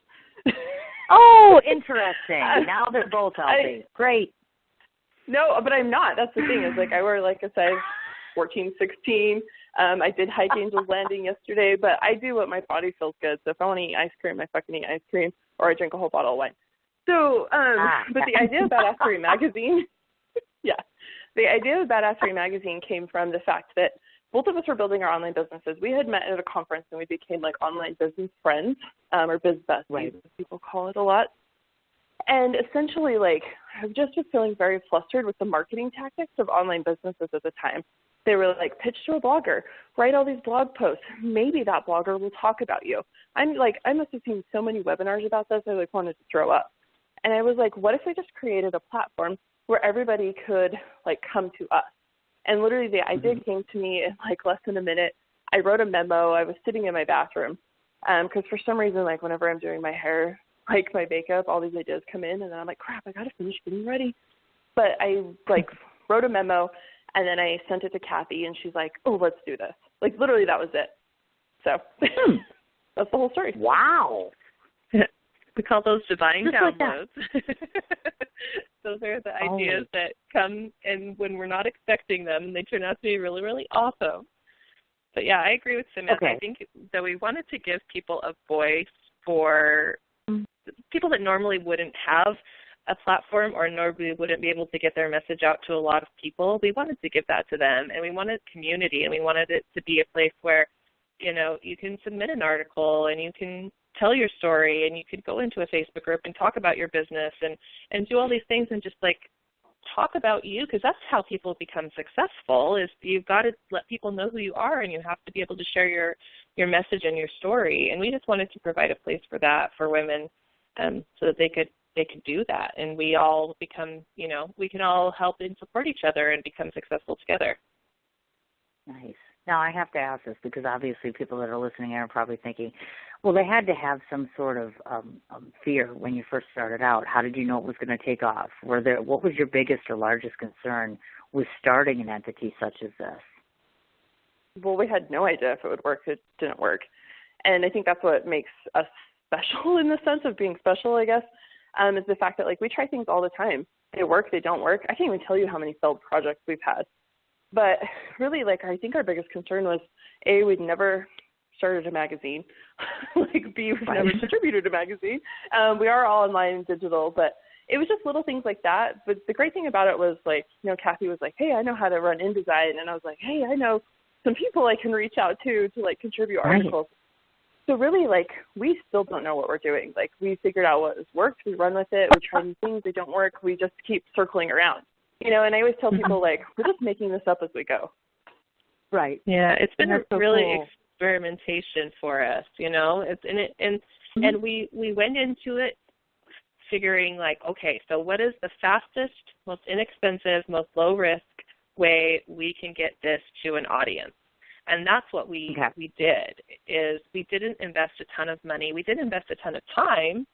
Oh, interesting. Now they're both healthy. Great. No, but I'm not. That's the thing is, like, I wear, like, a size 14, 16. I did hike Angel's Landing yesterday, but I do what my body feels good. So if I want to eat ice cream, I fucking eat ice cream, or I drink a whole bottle of wine. So, but the idea of Badassery magazine, the idea of Badassery magazine came from the fact that both of us were building our online businesses. We had met at a conference and we became like online business friends, or biz besties, as people call it a lot. And essentially, like, I just was feeling very flustered with the marketing tactics of online businesses at the time. They were like, pitch to a blogger, write all these blog posts. Maybe that blogger will talk about you. I'm like, I must have seen so many webinars about this, I like wanted to throw up. And I was like, what if we just created a platform where everybody could like come to us? And literally the idea came to me in like less than a minute. I wrote a memo. I was sitting in my bathroom because for some reason, like whenever I'm doing my hair, like my makeup, all these ideas come in, and then I'm like, crap, I got to finish getting ready. But I like wrote a memo, and then I sent it to Kathy, and she's like, oh, let's do this. Like literally that was it. So that's the whole story. Wow. We call those divine Just downloads. Those are the ideas that come and when we're not expecting them, they turn out to be really, really awesome. But yeah, I agree with Samantha. I think that we wanted to give people a voice for people that normally wouldn't have a platform or normally wouldn't be able to get their message out to a lot of people. We wanted to give that to them, and we wanted community, and we wanted it to be a place where, you know, you can submit an article and you can tell your story and you could go into a Facebook group and talk about your business and do all these things and just like talk about you, because that's how people become successful is you've got to let people know who you are and you have to be able to share your message and your story. And we just wanted to provide a place for that for women so that they could do that. And we all become, you know, we can all help and support each other and become successful together. Nice. Now, I have to ask this because obviously people that are listening are probably thinking, well, they had to have some sort of fear when you first started out. How did you know it was going to take off? What was your biggest or largest concern with starting an entity such as this? Well, we had no idea if it would work. It didn't work. And I think that's what makes us special in the sense of being special, I guess, is the fact that, like, we try things all the time. They work, they don't work. I can't even tell you how many failed projects we've had. But really, like, I think our biggest concern was, A, we'd never started a magazine. Like, B, we've never distributed a magazine. We are all online and digital, but it was just little things like that. But the great thing about it was, like, you know, Kathy was like, hey, I know how to run InDesign. And I was like, hey, I know some people I can reach out to like, contribute articles. So really, like, we still don't know what we're doing. Like, we figured out what has worked. We run with it. We try new things. They don't work. We just keep circling around. You know, and I always tell people, like, we're just making this up as we go. Right. Yeah, it's been a really cool experimentation for us, you know. And we went into it figuring, like, okay, so what is the fastest, most inexpensive, most low-risk way we can get this to an audience? And that's what we did, is we didn't invest a ton of money. We did invest a ton of time,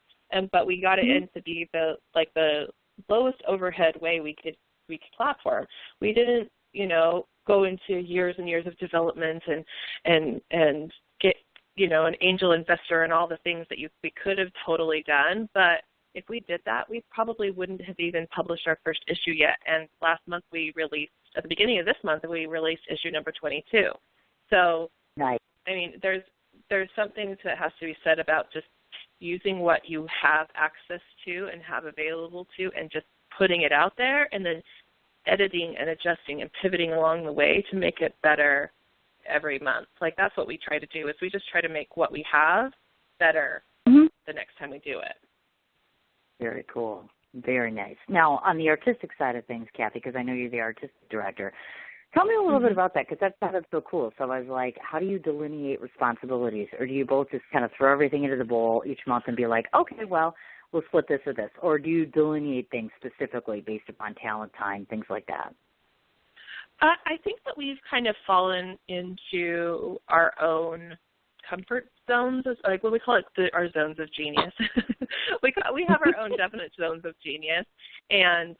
but we got it in to be the lowest overhead way we could platform. We didn't, go into years and years of development and get, an angel investor and all the things that we could have totally done. But if we did that, we probably wouldn't have even published our first issue yet. And at the beginning of this month, we released issue number 22. So, nice. I mean, there's something that has to be said about just using what you have access to and have available to and just putting it out there and then editing and adjusting and pivoting along the way to make it better every month. Like, that's what we try to do, is we just try to make what we have better the next time we do it. Very cool. Very nice. Now, on the artistic side of things, Kathy, because I know you're the artistic director, tell me a little bit about that, because that sounded so cool. So I was like, how do you delineate responsibilities? Or do you both just kind of throw everything into the bowl each month and be like, okay, well, we'll split this or this? Or do you delineate things specifically based upon talent, time, things like that? I think that we've kind of fallen into our own comfort zones, like what we call it, our zones of genius. we have our own definite zones of genius, and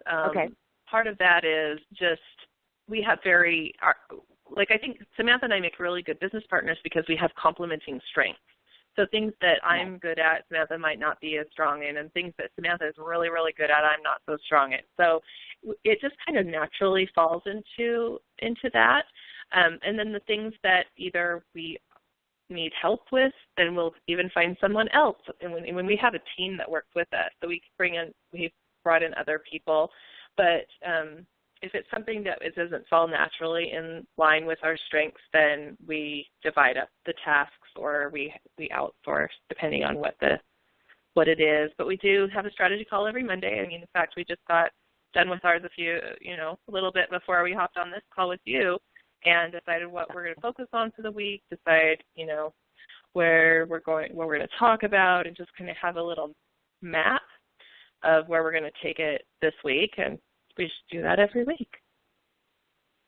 part of that is just we have I think Samantha and I make really good business partners because we have complementing strengths. So things that I'm good at, Samantha might not be as strong in, and things that Samantha is really, really good at, I'm not so strong at. So it just kind of naturally falls into that. And then the things that either we need help with, then we'll even find someone else. And when we have a team that works with us, so we've brought in other people. But if it's something that it doesn't fall naturally in line with our strengths, then we divide up the tasks or we outsource, depending on what it is. But we do have a strategy call every Monday. I mean, in fact, we just got done with ours a little bit before we hopped on this call with you, and decided what we're going to focus on for the week, decide, where we're going to talk about, and just kind of have a little map of where we're going to take it this week. And we just do that every week.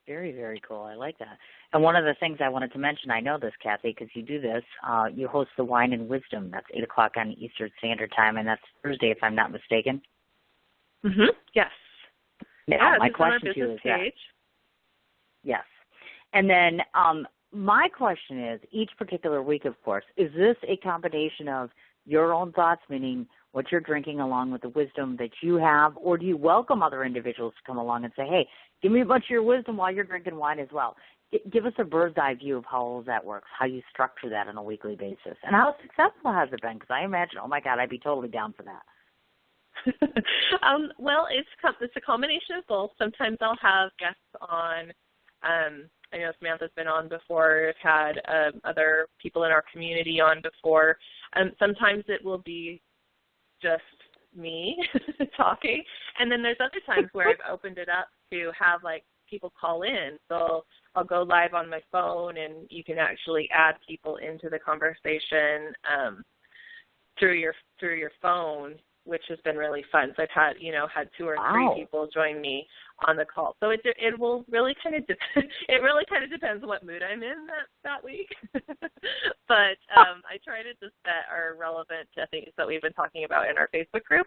Very, very cool. I like that. And one of the things I wanted to mention, I know this, Kathy, because you do this, you host the Wine and Wisdom. That's 8 o'clock on Eastern Standard Time, and that's Thursday, if I'm not mistaken. Yes. Now, my question to you is that. Yes. And then my question is, each particular week, of course, is this a combination of your own thoughts, meaning what you're drinking along with the wisdom that you have, or do you welcome other individuals to come along and say, hey, give me a bunch of your wisdom while you're drinking wine as well? Give us a bird's eye view of how all of that works, how you structure that on a weekly basis, and how successful has it been? Because I imagine, oh, my God, I'd be totally down for that. Well, it's a combination of both. Sometimes I'll have guests on. I know Samantha's been on before. I've had other people in our community on before. Sometimes it will be just me talking, and then there's other times where I've opened it up to have people call in. So I'll go live on my phone, and you can actually add people into the conversation through your phone, which has been really fun. So I've had 2 or 3 people join me on the call. So it will really kind of depends on what mood I'm in that week. But I try to just that are relevant to things that we've been talking about in our Facebook group,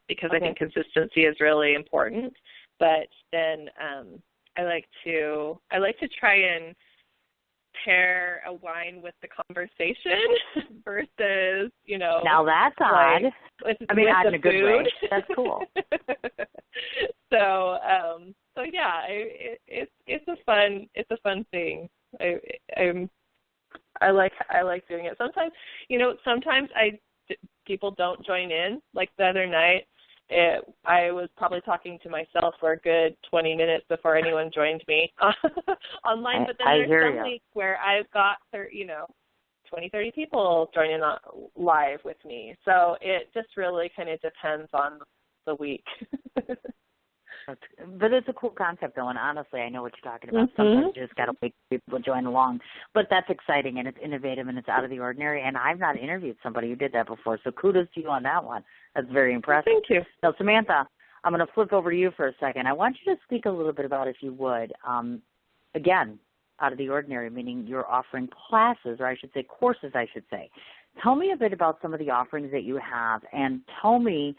because I think consistency is really important. But then I like to try and pair a wine with the conversation versus, Now that's odd. Odd in a good way. That's cool. So yeah, it's a fun thing. I like doing it. Sometimes people don't join in. Like the other night, I was probably talking to myself for a good 20 minutes before anyone joined me online. But then there's some weeks where I've got 20, 30 people joining live with me. So it just really kind of depends on the week. But it's a cool concept, though, and honestly, I know what you're talking about. Sometimes you just got to wait for people to join along. But that's exciting, and it's innovative, and it's out of the ordinary, and I've not interviewed somebody who did that before, so kudos to you on that one. That's very impressive. Thank you. Now, Samantha, I'm going to flip over to you for a second. I want you to speak a little bit about, if you would, again, out of the ordinary, meaning you're offering classes, or I should say courses, I should say. Tell me a bit about some of the offerings that you have, and tell me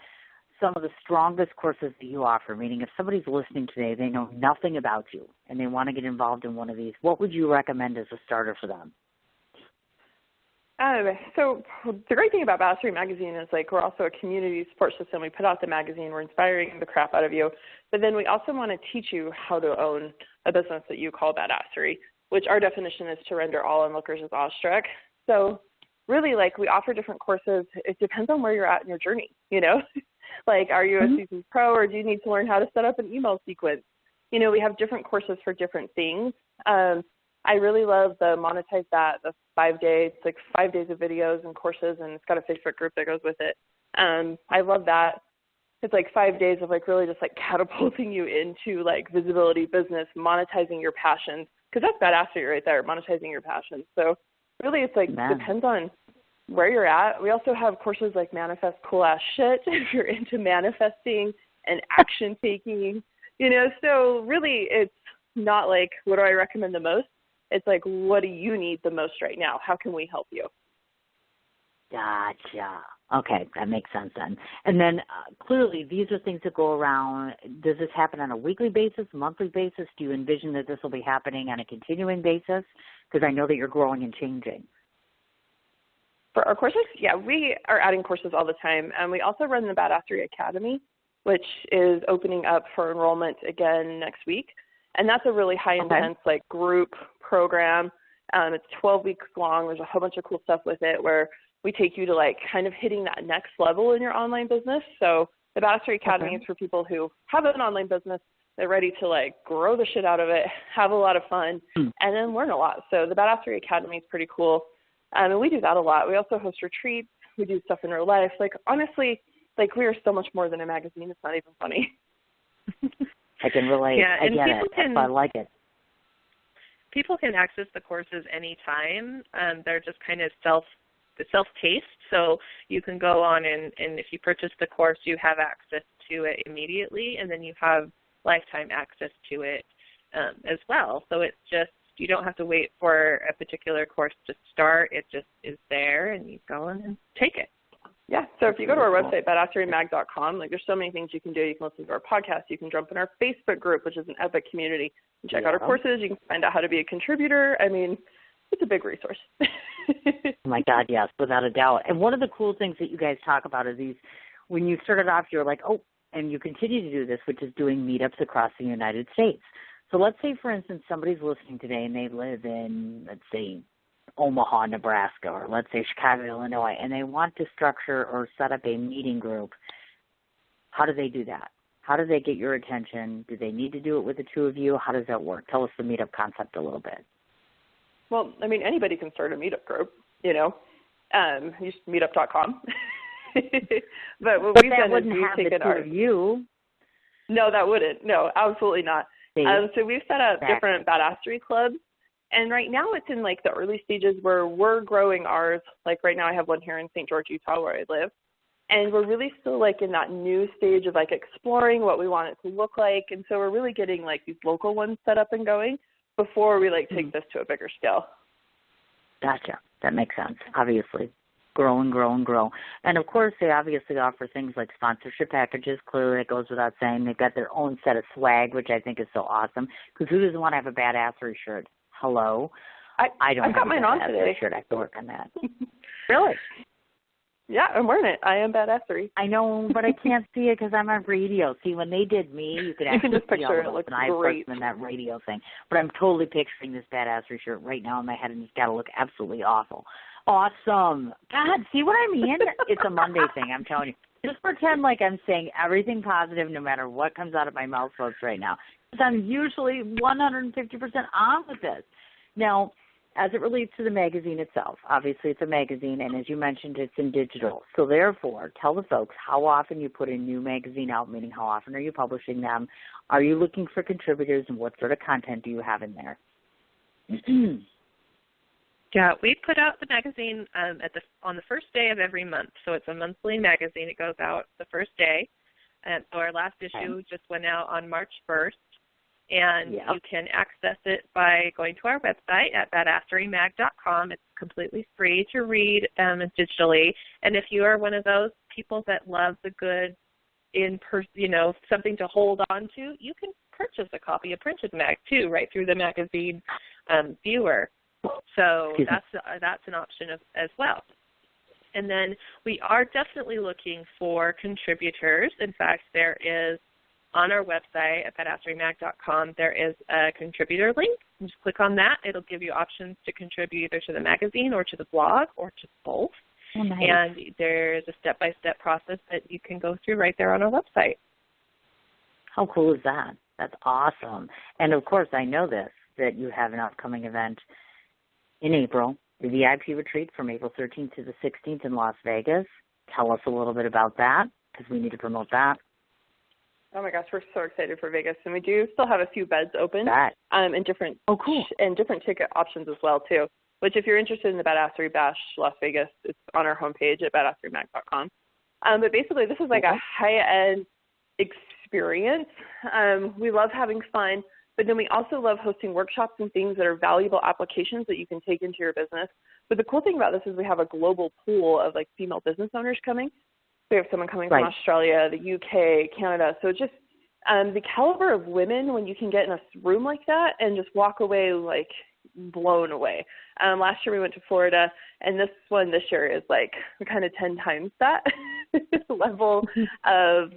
some of the strongest courses that you offer, meaning if somebody's listening today, they know nothing about you, and they want to get involved in one of these, what would you recommend as a starter for them? So the great thing about Badassery Magazine is, like, we're also a community support system. We put out the magazine. We're inspiring the crap out of you. But then we also want to teach you how to own a business that you call Badassery, which our definition is to render all onlookers as awestruck. So really, like, we offer different courses. It depends on where you're at in your journey, you know? Like, are you a seasoned pro, or do you need to learn how to set up an email sequence? You know, we have different courses for different things. I really love the Monetize That, the 5-day, it's like 5 days of videos and courses, and it's got a Facebook group that goes with it. I love that. It's like 5 days of, like, really just, like, catapulting you into, like, visibility, business, monetizing your passions, because that's Badassery right there, monetizing your passions. So really it's like, depends on where you're at. We also have courses like Manifest Cool Ass Shit if you're into manifesting and action taking, you know. So really it's not like, what do I recommend the most? It's like, what do you need the most right now? How can we help you? Gotcha. Okay, that makes sense then. And then clearly these are things that go around. Does this happen on a weekly basis, monthly basis? Do you envision that this will be happening on a continuing basis? Because I know that you're growing and changing. For our courses, yeah, we are adding courses all the time. And we also run the Badassery Academy, which is opening up for enrollment again next week. And that's a really high-intense, like, group program. It's 12 weeks long. There's a whole bunch of cool stuff with it where we take you to, like, kind of hitting that next level in your online business. So the Badassery Academy is for people who have an online business. They're ready to, like, grow the shit out of it, have a lot of fun, and then learn a lot. So the Badassery Academy is pretty cool. And we do that a lot. We also host retreats. We do stuff in real life. Like, honestly, like, we are so much more than a magazine. It's not even funny. I can relate. Yeah, I get it. I like it. People can access the courses anytime. They're just kind of self-paced. So you can go on and if you purchase the course, you have access to it immediately, and then you have lifetime access to it as well. So it's just, you don't have to wait for a particular course to start. It just is there, and you go in and take it. Yeah, so if you go to our website, badasserymag.com, like, there's so many things you can do. You can listen to our podcast. You can jump in our Facebook group, which is an epic community, and check out our courses. You can find out how to be a contributor. I mean, it's a big resource. Oh, my God, yes, without a doubt. And one of the cool things that you guys talk about is these, when you started off, you're like, oh, and you continue to do this, which is doing meetups across the United States. So let's say, for instance, somebody's listening today and they live in, let's say, Omaha, Nebraska, or let's say Chicago, Illinois, and they want to structure or set up a meeting group. How do they do that? How do they get your attention? Do they need to do it with the two of you? How does that work? Tell us the meetup concept a little bit. Well, I mean, anybody can start a meetup group, you know. Use meetup.com. But what we've done is we've taken our... you. No, that wouldn't. No, absolutely not. So we've set up different Badassery clubs. And right now it's in, like, the early stages where we're growing ours. Like, right now I have one here in St. George, Utah, where I live. And we're really still, like, in that new stage of, like, exploring what we want it to look like. And so we're really getting, like, these local ones set up and going before we, like, take this to a bigger scale. Gotcha. That makes sense, obviously. Grow and grow and grow. And, of course, they obviously offer things like sponsorship packages. Clearly, it goes without saying. They've got their own set of swag, which I think is so awesome. Because who doesn't want to have a Badassery shirt? Hello? I don't I've got mine on today. Shirt. I have to work on that. Really? Yeah, I'm wearing it. I am Badassery. I know, but I can't see it because I'm on radio. See, when they did me, you could actually just picture it. It looks great. In that radio thing. But I'm totally picturing this Badassery shirt right now in my head, and it's got to look absolutely awful. Awesome. God, see what I mean? It's a Monday thing, I'm telling you. Just pretend like I'm saying everything positive no matter what comes out of my mouth, folks, right now. Because I'm usually 150% on with this. Now, as it relates to the magazine itself, obviously it's a magazine, and as you mentioned, it's in digital. So therefore, tell the folks how often you put a new magazine out, meaning how often are you publishing them? Are you looking for contributors, and what sort of content do you have in there? Yeah, we put out the magazine on the first day of every month. So it's a monthly magazine. It goes out the first day. So our last issue just went out on March 1st. And you can access it by going to our website at badasserymag.com. It's completely free to read digitally. And if you are one of those people that love the good something to hold on to, you can purchase a copy of printed mag too, right through the magazine viewer. So that's an option as well. And then we are definitely looking for contributors. In fact, there is on our website at badasserymag.com, there is a contributor link. You just click on that. It'll give you options to contribute either to the magazine or to the blog or to both. Oh, nice. And there's a step-by-step process that you can go through right there on our website. How cool is that? That's awesome. And, of course, I know that you have an upcoming event in April, the VIP retreat from April 13th to the 16th in Las Vegas. Tell us a little bit about that because we need to promote that. Oh my gosh, we're so excited for Vegas, and we do still have a few beds open, and different different ticket options as well too. Which, if you're interested in the Badassery Bash Las Vegas, it's on our homepage at badasserymag.com. But basically, this is like a high-end experience. We love having fun, but then we also love hosting workshops and things that are valuable applications that you can take into your business. But the cool thing about this is we have a global pool of like female business owners coming. We have someone coming from Australia, the UK, Canada. So just the caliber of women when you can get in a room like that and just walk away like blown away. Last year we went to Florida, and this one this year is like kind of 10 times that level of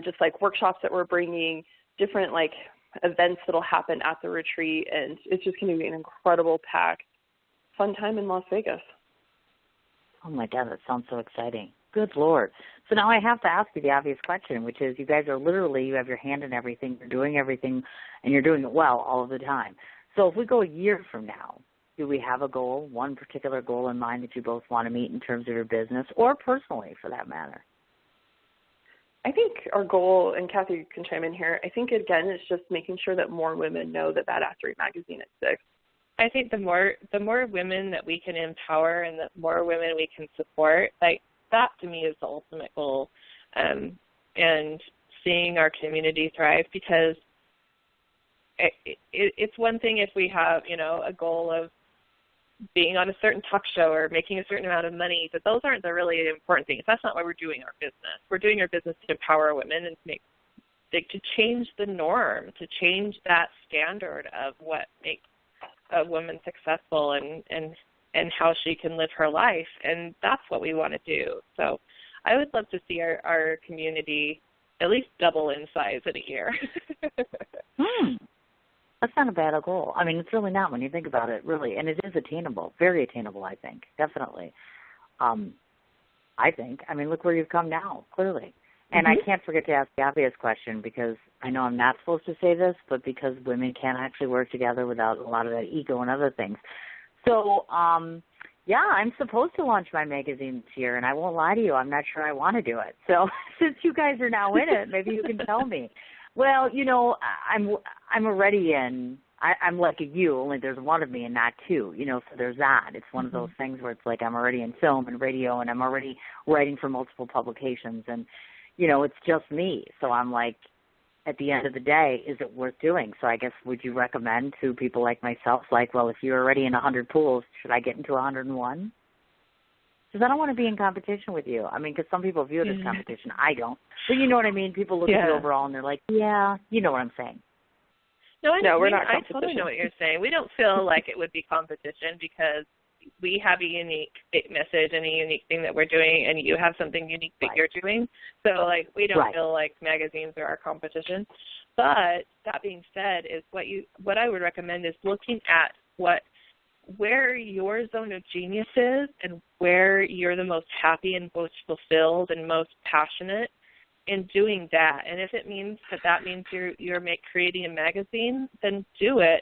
just like workshops that we're bringing, different like events that'll happen at the retreat, and it's just going to be an incredible packed, fun time in Las Vegas. Oh my God, that sounds so exciting. Good Lord. So now I have to ask you the obvious question, which is you guys are literally, you have your hand in everything, you're doing everything, and you're doing it well all of the time. So if we go a year from now, do we have a goal, one particular goal in mind that you both want to meet in terms of your business or personally for that matter? I think our goal, and Kathy can chime in here, I think, again, it's just making sure that more women know the Badassery magazine exists. I think the more women that we can empower and the more women we can support, like that to me is the ultimate goal, and seeing our community thrive, because it's one thing if we have, a goal of being on a certain talk show or making a certain amount of money, but those aren't the really important things. That's not why we're doing our business. We're doing our business to empower women and to change the norm, to change that standard of what makes a woman successful and how she can live her life. And that's what we want to do. So I would love to see our community at least double in size in a year. That's not a bad goal. I mean, it's really not when you think about it, really. And it is attainable, very attainable, I think, definitely. I think. I mean, look where you've come now, clearly. And I can't forget to ask the obvious question, because I know I'm not supposed to say this, but because women can't actually work together without a lot of that ego and other things. So, yeah, I'm supposed to launch my magazine this year, and I won't lie to you, I'm not sure I want to do it. So since you guys are now in it, maybe you can tell me. Well, I'm already in. I'm like you, only there's one of me and not two, so there's that. It's one of those things where it's like I'm already in film and radio, and I'm already writing for multiple publications, and, it's just me. So I'm like, at the end of the day, is it worth doing? So I guess, would you recommend to people like myself, like, well, if you're already in 100 pools, should I get into 101? Because I don't want to be in competition with you. I mean, because some people view it as competition. I don't. But you know what I mean? People look at you overall, and they're like, yeah, you know what I'm saying. No, we're not competition. I totally know what you're saying. We don't feel like it would be competition because we have a unique message and a unique thing that we're doing, and you have something unique that you're doing. So, we don't feel like magazines are our competition. But that being said, is what I would recommend is looking at where your zone of genius is and where you're the most happy and most fulfilled and most passionate in doing that. And if it means that means you're creating a magazine, then do it.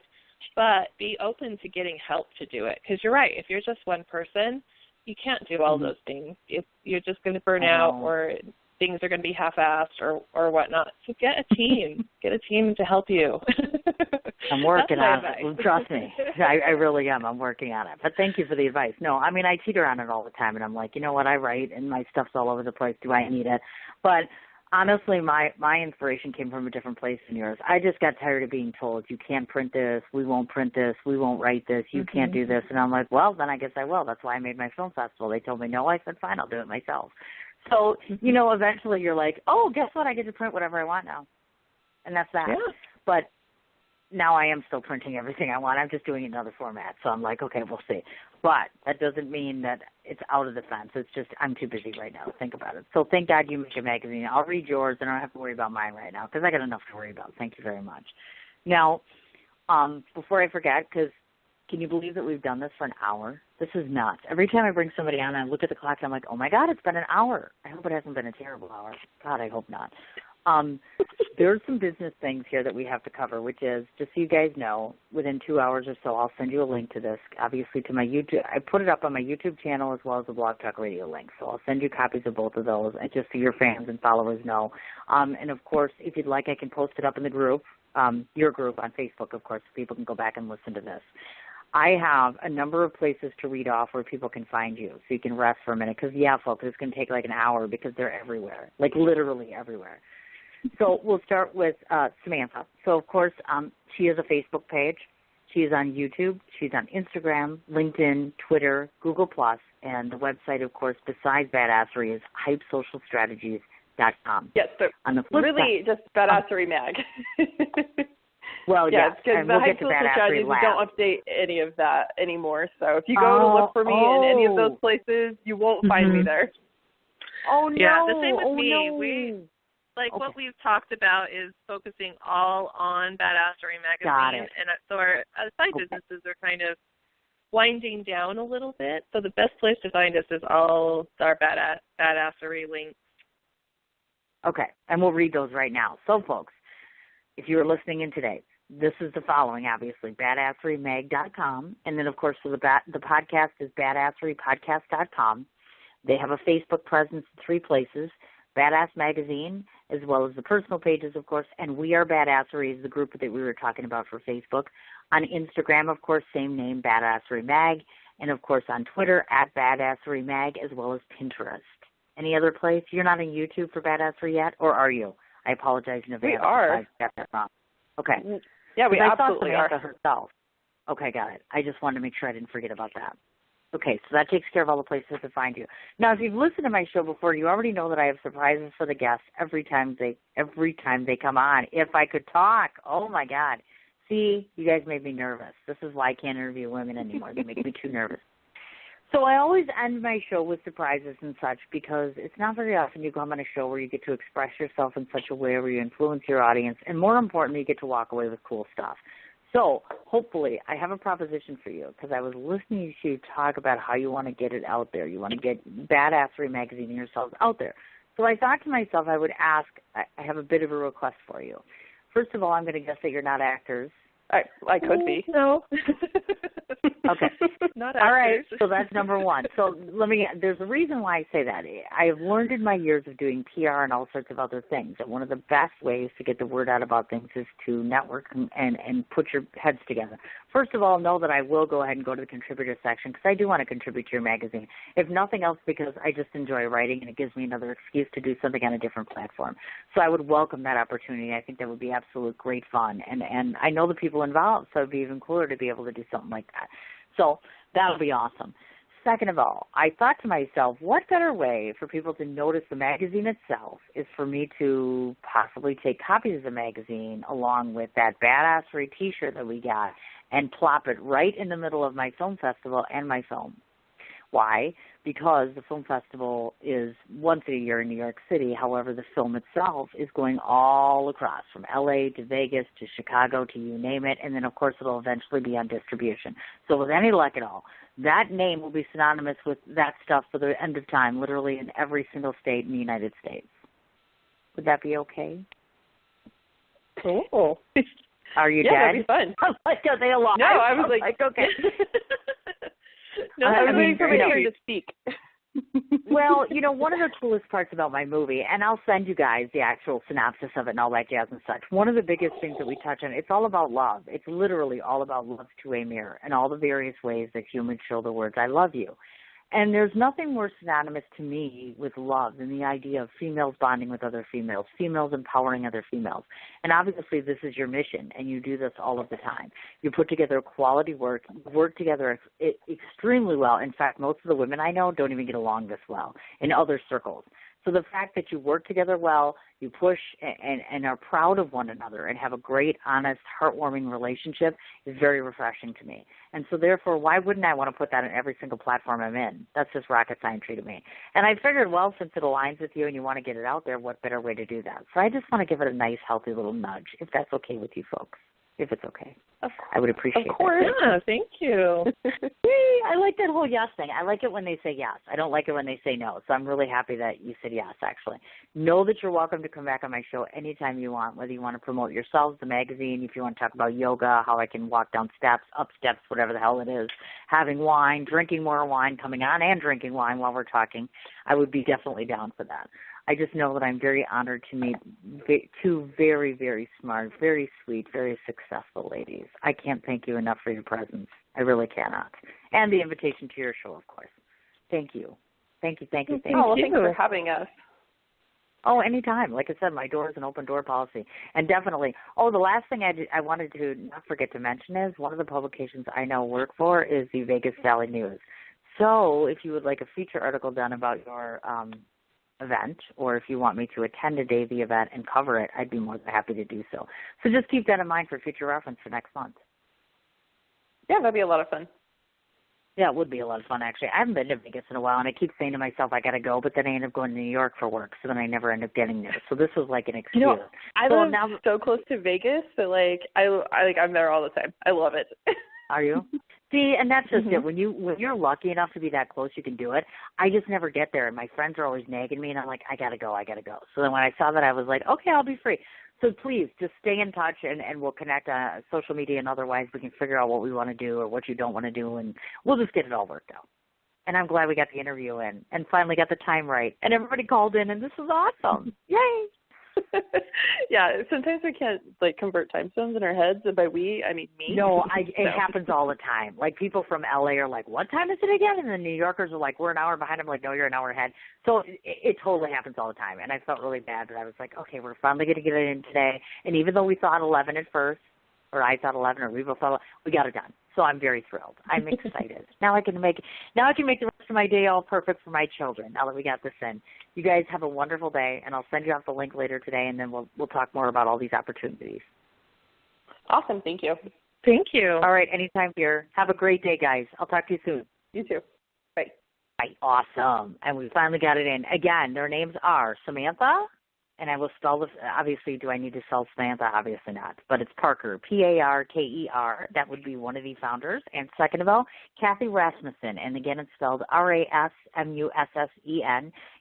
But be open to getting help to do it. Because you're right, if you're just one person, you can't do all those things. You're just going to burn out, or things are going to be half-assed or whatnot. So get a team. Get a team to help you. I'm working on it. Trust me. I really am. I'm working on it. But thank you for the advice. No, I mean, I teeter on it all the time, and I'm like, you know what, I write, and my stuff's all over the place. Do I need it? But Honestly, my inspiration came from a different place than yours. I just got tired of being told, you can't print this, we won't print this, we won't write this, you can't do this. And I'm like, well, then I guess I will. That's why I made my film festival. They told me no. I said, fine, I'll do it myself. So, eventually you're like, oh, guess what? I get to print whatever I want now. And that's that. Yeah. But now I am still printing everything I want. I'm just doing it in another format. So I'm like, okay, we'll see. But that doesn't mean that it's out of the fence. It's just I'm too busy right now to think about it. So thank God you make a magazine. I'll read yours, and I don't have to worry about mine right now because I got enough to worry about. Thank you very much. Now, before I forget, because can you believe that we've done this for an hour? This is nuts. Every time I bring somebody on, I look at the clock, and I'm like, oh, my God, it's been an hour. I hope it hasn't been a terrible hour. God, I hope not. There's some business things here that we have to cover, which is, just so you guys know, within 2 hours or so, I'll send you a link to this, obviously to my YouTube. I put it up on my YouTube channel as well as the Blog Talk Radio link. So I'll send you copies of both of those, and just so your fans and followers know. And, of course, if you'd like, I can post it up in the group, your group on Facebook, of course, so people can go back and listen to this. I have a number of places to read off where people can find you, so you can rest for a minute. Because, yeah, folks, it's going to take like an hour because they're everywhere, like literally everywhere. So we'll start with Samantha. So, of course, she has a Facebook page. She is on YouTube. She's on Instagram, LinkedIn, Twitter, Google+, and the website, of course, besides Badassery, is hypesocialstrategies.com. Yes, so on the flip really side, just Badassery Mag. Well, yes, because the Hype Social Strategies, we don't update any of that anymore. So if you go to look for me in any of those places, you won't find me there. Oh, no. Yeah, the same with me. No. What we've talked about is focusing all on Badassery magazine. Got it. And so our side businesses are kind of winding down a little bit. So the best place to find us is all our Badassery links. Okay, and we'll read those right now. So, folks, if you are listening in today, this is the following, obviously, badasserymag.com. And then, of course, for the podcast is badasserypodcast.com. They have a Facebook presence in 3 places, Badass Magazine, as well as the personal pages, of course, and We Are Badassery is the group that we were talking about for Facebook. On Instagram, of course, same name, Badassery Mag, and, of course, on Twitter, at Badassery Mag, as well as Pinterest. Any other place? You're not on YouTube for Badassery yet, or are you? I apologize in advance. We are. I got that wrong. Okay. Yeah, we absolutely are. Samantha are. herself. Okay, got it. I just wanted to make sure I didn't forget about that. Okay, so that takes care of all the places to find you. Now, if you've listened to my show before, you already know that I have surprises for the guests every time they come on. If I could talk, oh my God. See, you guys made me nervous. This is why I can't interview women anymore. They make me too nervous. So I always end my show with surprises and such because it's not very often you come on a show where you get to express yourself in such a way where you influence your audience, and more importantly, you get to walk away with cool stuff. So hopefully I have a proposition for you because I was listening to you talk about how you want to get it out there. You want to get Badassery Magazine and yourselves out there. So I thought to myself I would ask, I have a bit of a request for you. First of all, I'm going to guess that you're not actors. I could be. No. Okay. Not actors. All right, so that's number one. So there's a reason why I say that. I have learned in my years of doing PR and all sorts of other things that one of the best ways to get the word out about things is to network and put your heads together. First of all, know that I will go ahead and go to the contributor section because I do want to contribute to your magazine. If nothing else, because I just enjoy writing and it gives me another excuse to do something on a different platform. So I would welcome that opportunity. I think that would be absolute great fun. And I know the people involved, so it would be even cooler to be able to do something like that. So that would be awesome. Second of all, I thought to myself, what better way for people to notice the magazine itself is for me to possibly take copies of the magazine along with that Badassery T-shirt that we got and plop it right in the middle of my film festival and my film. Why? Because the film festival is once a year in New York City. However, the film itself is going all across, from L.A. to Vegas to Chicago to you name it, and then, of course, it'll eventually be on distribution. So with any luck at all, that name will be synonymous with that stuff for the end of time, literally in every single state in the United States. Would that be okay? Cool. Are you dead? Yeah, that'd be fun. I'm like, are they alive? No, I was like okay. No, I was waiting for my turn to speak. Well, one of the coolest parts about my movie, and I'll send you guys the actual synopsis of it and all that jazz and such, one of the biggest things that we touch on, it's all about love. It's literally all about love's two-way mirror and all the various ways that humans show the words, I love you. And there's nothing more synonymous to me with love than the idea of females bonding with other females, females empowering other females. And obviously this is your mission, and you do this all of the time. You put together quality work, work together extremely well. In fact, most of the women I know don't even get along this well in other circles. So the fact that you work together well, you push and are proud of one another and have a great, honest, heartwarming relationship is very refreshing to me. And so therefore, why wouldn't I want to put that in every single platform I'm in? That's just rocket science to me. And I figured, well, since it aligns with you and you want to get it out there, what better way to do that? So I just want to give it a nice, healthy little nudge, if that's okay with you folks. If it's okay. Of course. I would appreciate it. Of course. Yeah, thank you. I like that whole yes thing. I like it when they say yes. I don't like it when they say no. So I'm really happy that you said yes, actually. Know that you're welcome to come back on my show anytime you want, whether you want to promote yourselves, the magazine, if you want to talk about yoga, how I can walk down steps, up steps, whatever the hell it is, having wine, drinking more wine, coming on and drinking wine while we're talking. I would be definitely down for that. I just know that I'm very honored to meet two very, very smart, very sweet, very successful ladies. I can't thank you enough for your presence. I really cannot. And the invitation to your show, of course. Thank you. Thank you. Thanks for having us. Oh, anytime. Like I said, my door is an open door policy. And definitely. Oh, the last thing I wanted to not forget to mention is one of the publications I now work for is the Vegas Valley News. So if you would like a feature article done about your event, or if you want me to attend a day of the event and cover it, I'd be more than happy to do so. So just keep that in mind for future reference for next month. Yeah, that'd be a lot of fun. Yeah, it would be a lot of fun, actually. I haven't been to Vegas in a while, and I keep saying to myself, I got to go, but then I end up going to New York for work, so then I never end up getting there. So this was like an excuse. You know, I live so close to Vegas that, I'm there all the time. I love it. Are you? See, and that's just it. When you're lucky enough to be that close, you can do it. I just never get there, and my friends are always nagging me, and I'm like, I gotta go. So then when I saw that, I was like, okay, I'll be free. So please, just stay in touch, and we'll connect on social media and otherwise. We can figure out what we want to do or what you don't want to do, and we'll just get it all worked out. And I'm glad we got the interview in and finally got the time right. And everybody called in, and this was awesome. Yay! Yeah, sometimes we can't convert time zones in our heads, and by we I mean me. No, it happens all the time. Like people from LA are like, "What time is it again?" And the New Yorkers are like, "We're an hour behind." I'm like, "No, you're an hour ahead." So it totally happens all the time, and I felt really bad, but I was like, "Okay, we're finally going to get it in today." And even though we thought 11 at first, or I thought 11, or we both thought, we got it done. So I'm very thrilled. I'm excited. Now I can make the rest of my day all perfect for my children. Now that we got this in, you guys have a wonderful day, and I'll send you out the link later today, and then we'll talk more about all these opportunities. Awesome. Thank you. Thank you. All right. Anytime, dear. Have a great day, guys. I'll talk to you soon. You too. Bye. Bye. Awesome. And we finally got it in. Again, their names are Samantha. And I will spell this. Obviously, do I need to spell Samantha? Obviously not. But it's Parker, Parker. That would be one of the founders. And second of all, Kathy Rasmussen. And again, it's spelled Rasmussen.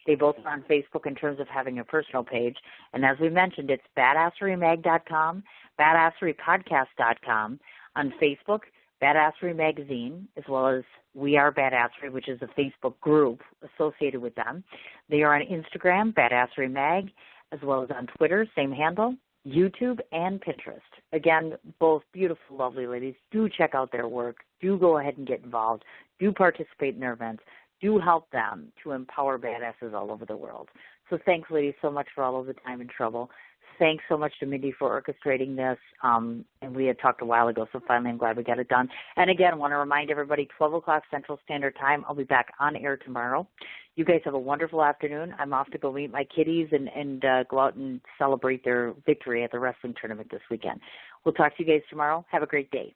They both are on Facebook in terms of having a personal page. And as we mentioned, it's badasserymag.com, badasserypodcast.com. On Facebook, Badassery Magazine, as well as We Are Badassery, which is a Facebook group associated with them. They are on Instagram, Badassery Mag, as well as on Twitter, same handle, YouTube, and Pinterest. Again, both beautiful, lovely ladies. Do check out their work. Do go ahead and get involved. Do participate in their events. Do help them to empower badasses all over the world. So thanks, ladies, so much for all of the time and trouble. Thanks so much to Mindy for orchestrating this. And we had talked a while ago, so finally I'm glad we got it done. And again, I want to remind everybody, 12 o'clock Central Standard Time. I'll be back on air tomorrow. You guys have a wonderful afternoon. I'm off to go meet my kiddies and go out and celebrate their victory at the wrestling tournament this weekend. We'll talk to you guys tomorrow. Have a great day.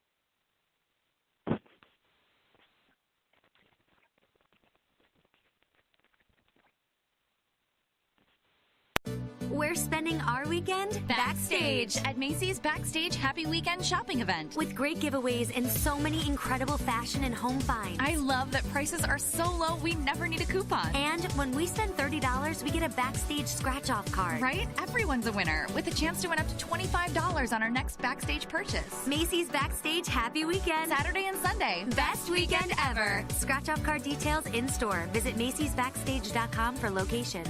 We're spending our weekend Backstage at Macy's Backstage Happy Weekend Shopping Event. with great giveaways and so many incredible fashion and home finds. I love that prices are so low we never need a coupon. And when we spend $30, we get a Backstage scratch-off card. Right? Everyone's a winner with a chance to win up to $25 on our next Backstage purchase. Macy's Backstage Happy Weekend. Saturday and Sunday. Best weekend ever. Scratch-off card details in store. Visit Macy'sBackstage.com for locations.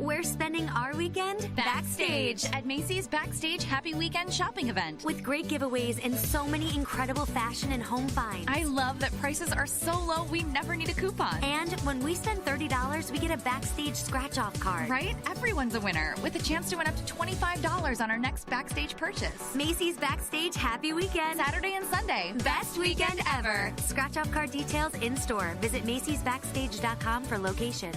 We're spending our weekend backstage at Macy's Backstage Happy Weekend shopping event. with great giveaways and so many incredible fashion and home finds. I love that prices are so low we never need a coupon. And when we spend $30, we get a backstage scratch-off card. Right? Everyone's a winner with a chance to win up to $25 on our next backstage purchase. Macy's Backstage Happy Weekend. Saturday and Sunday. Best weekend ever. Scratch-off card details in store. Visit Macy'sBackstage.com for locations.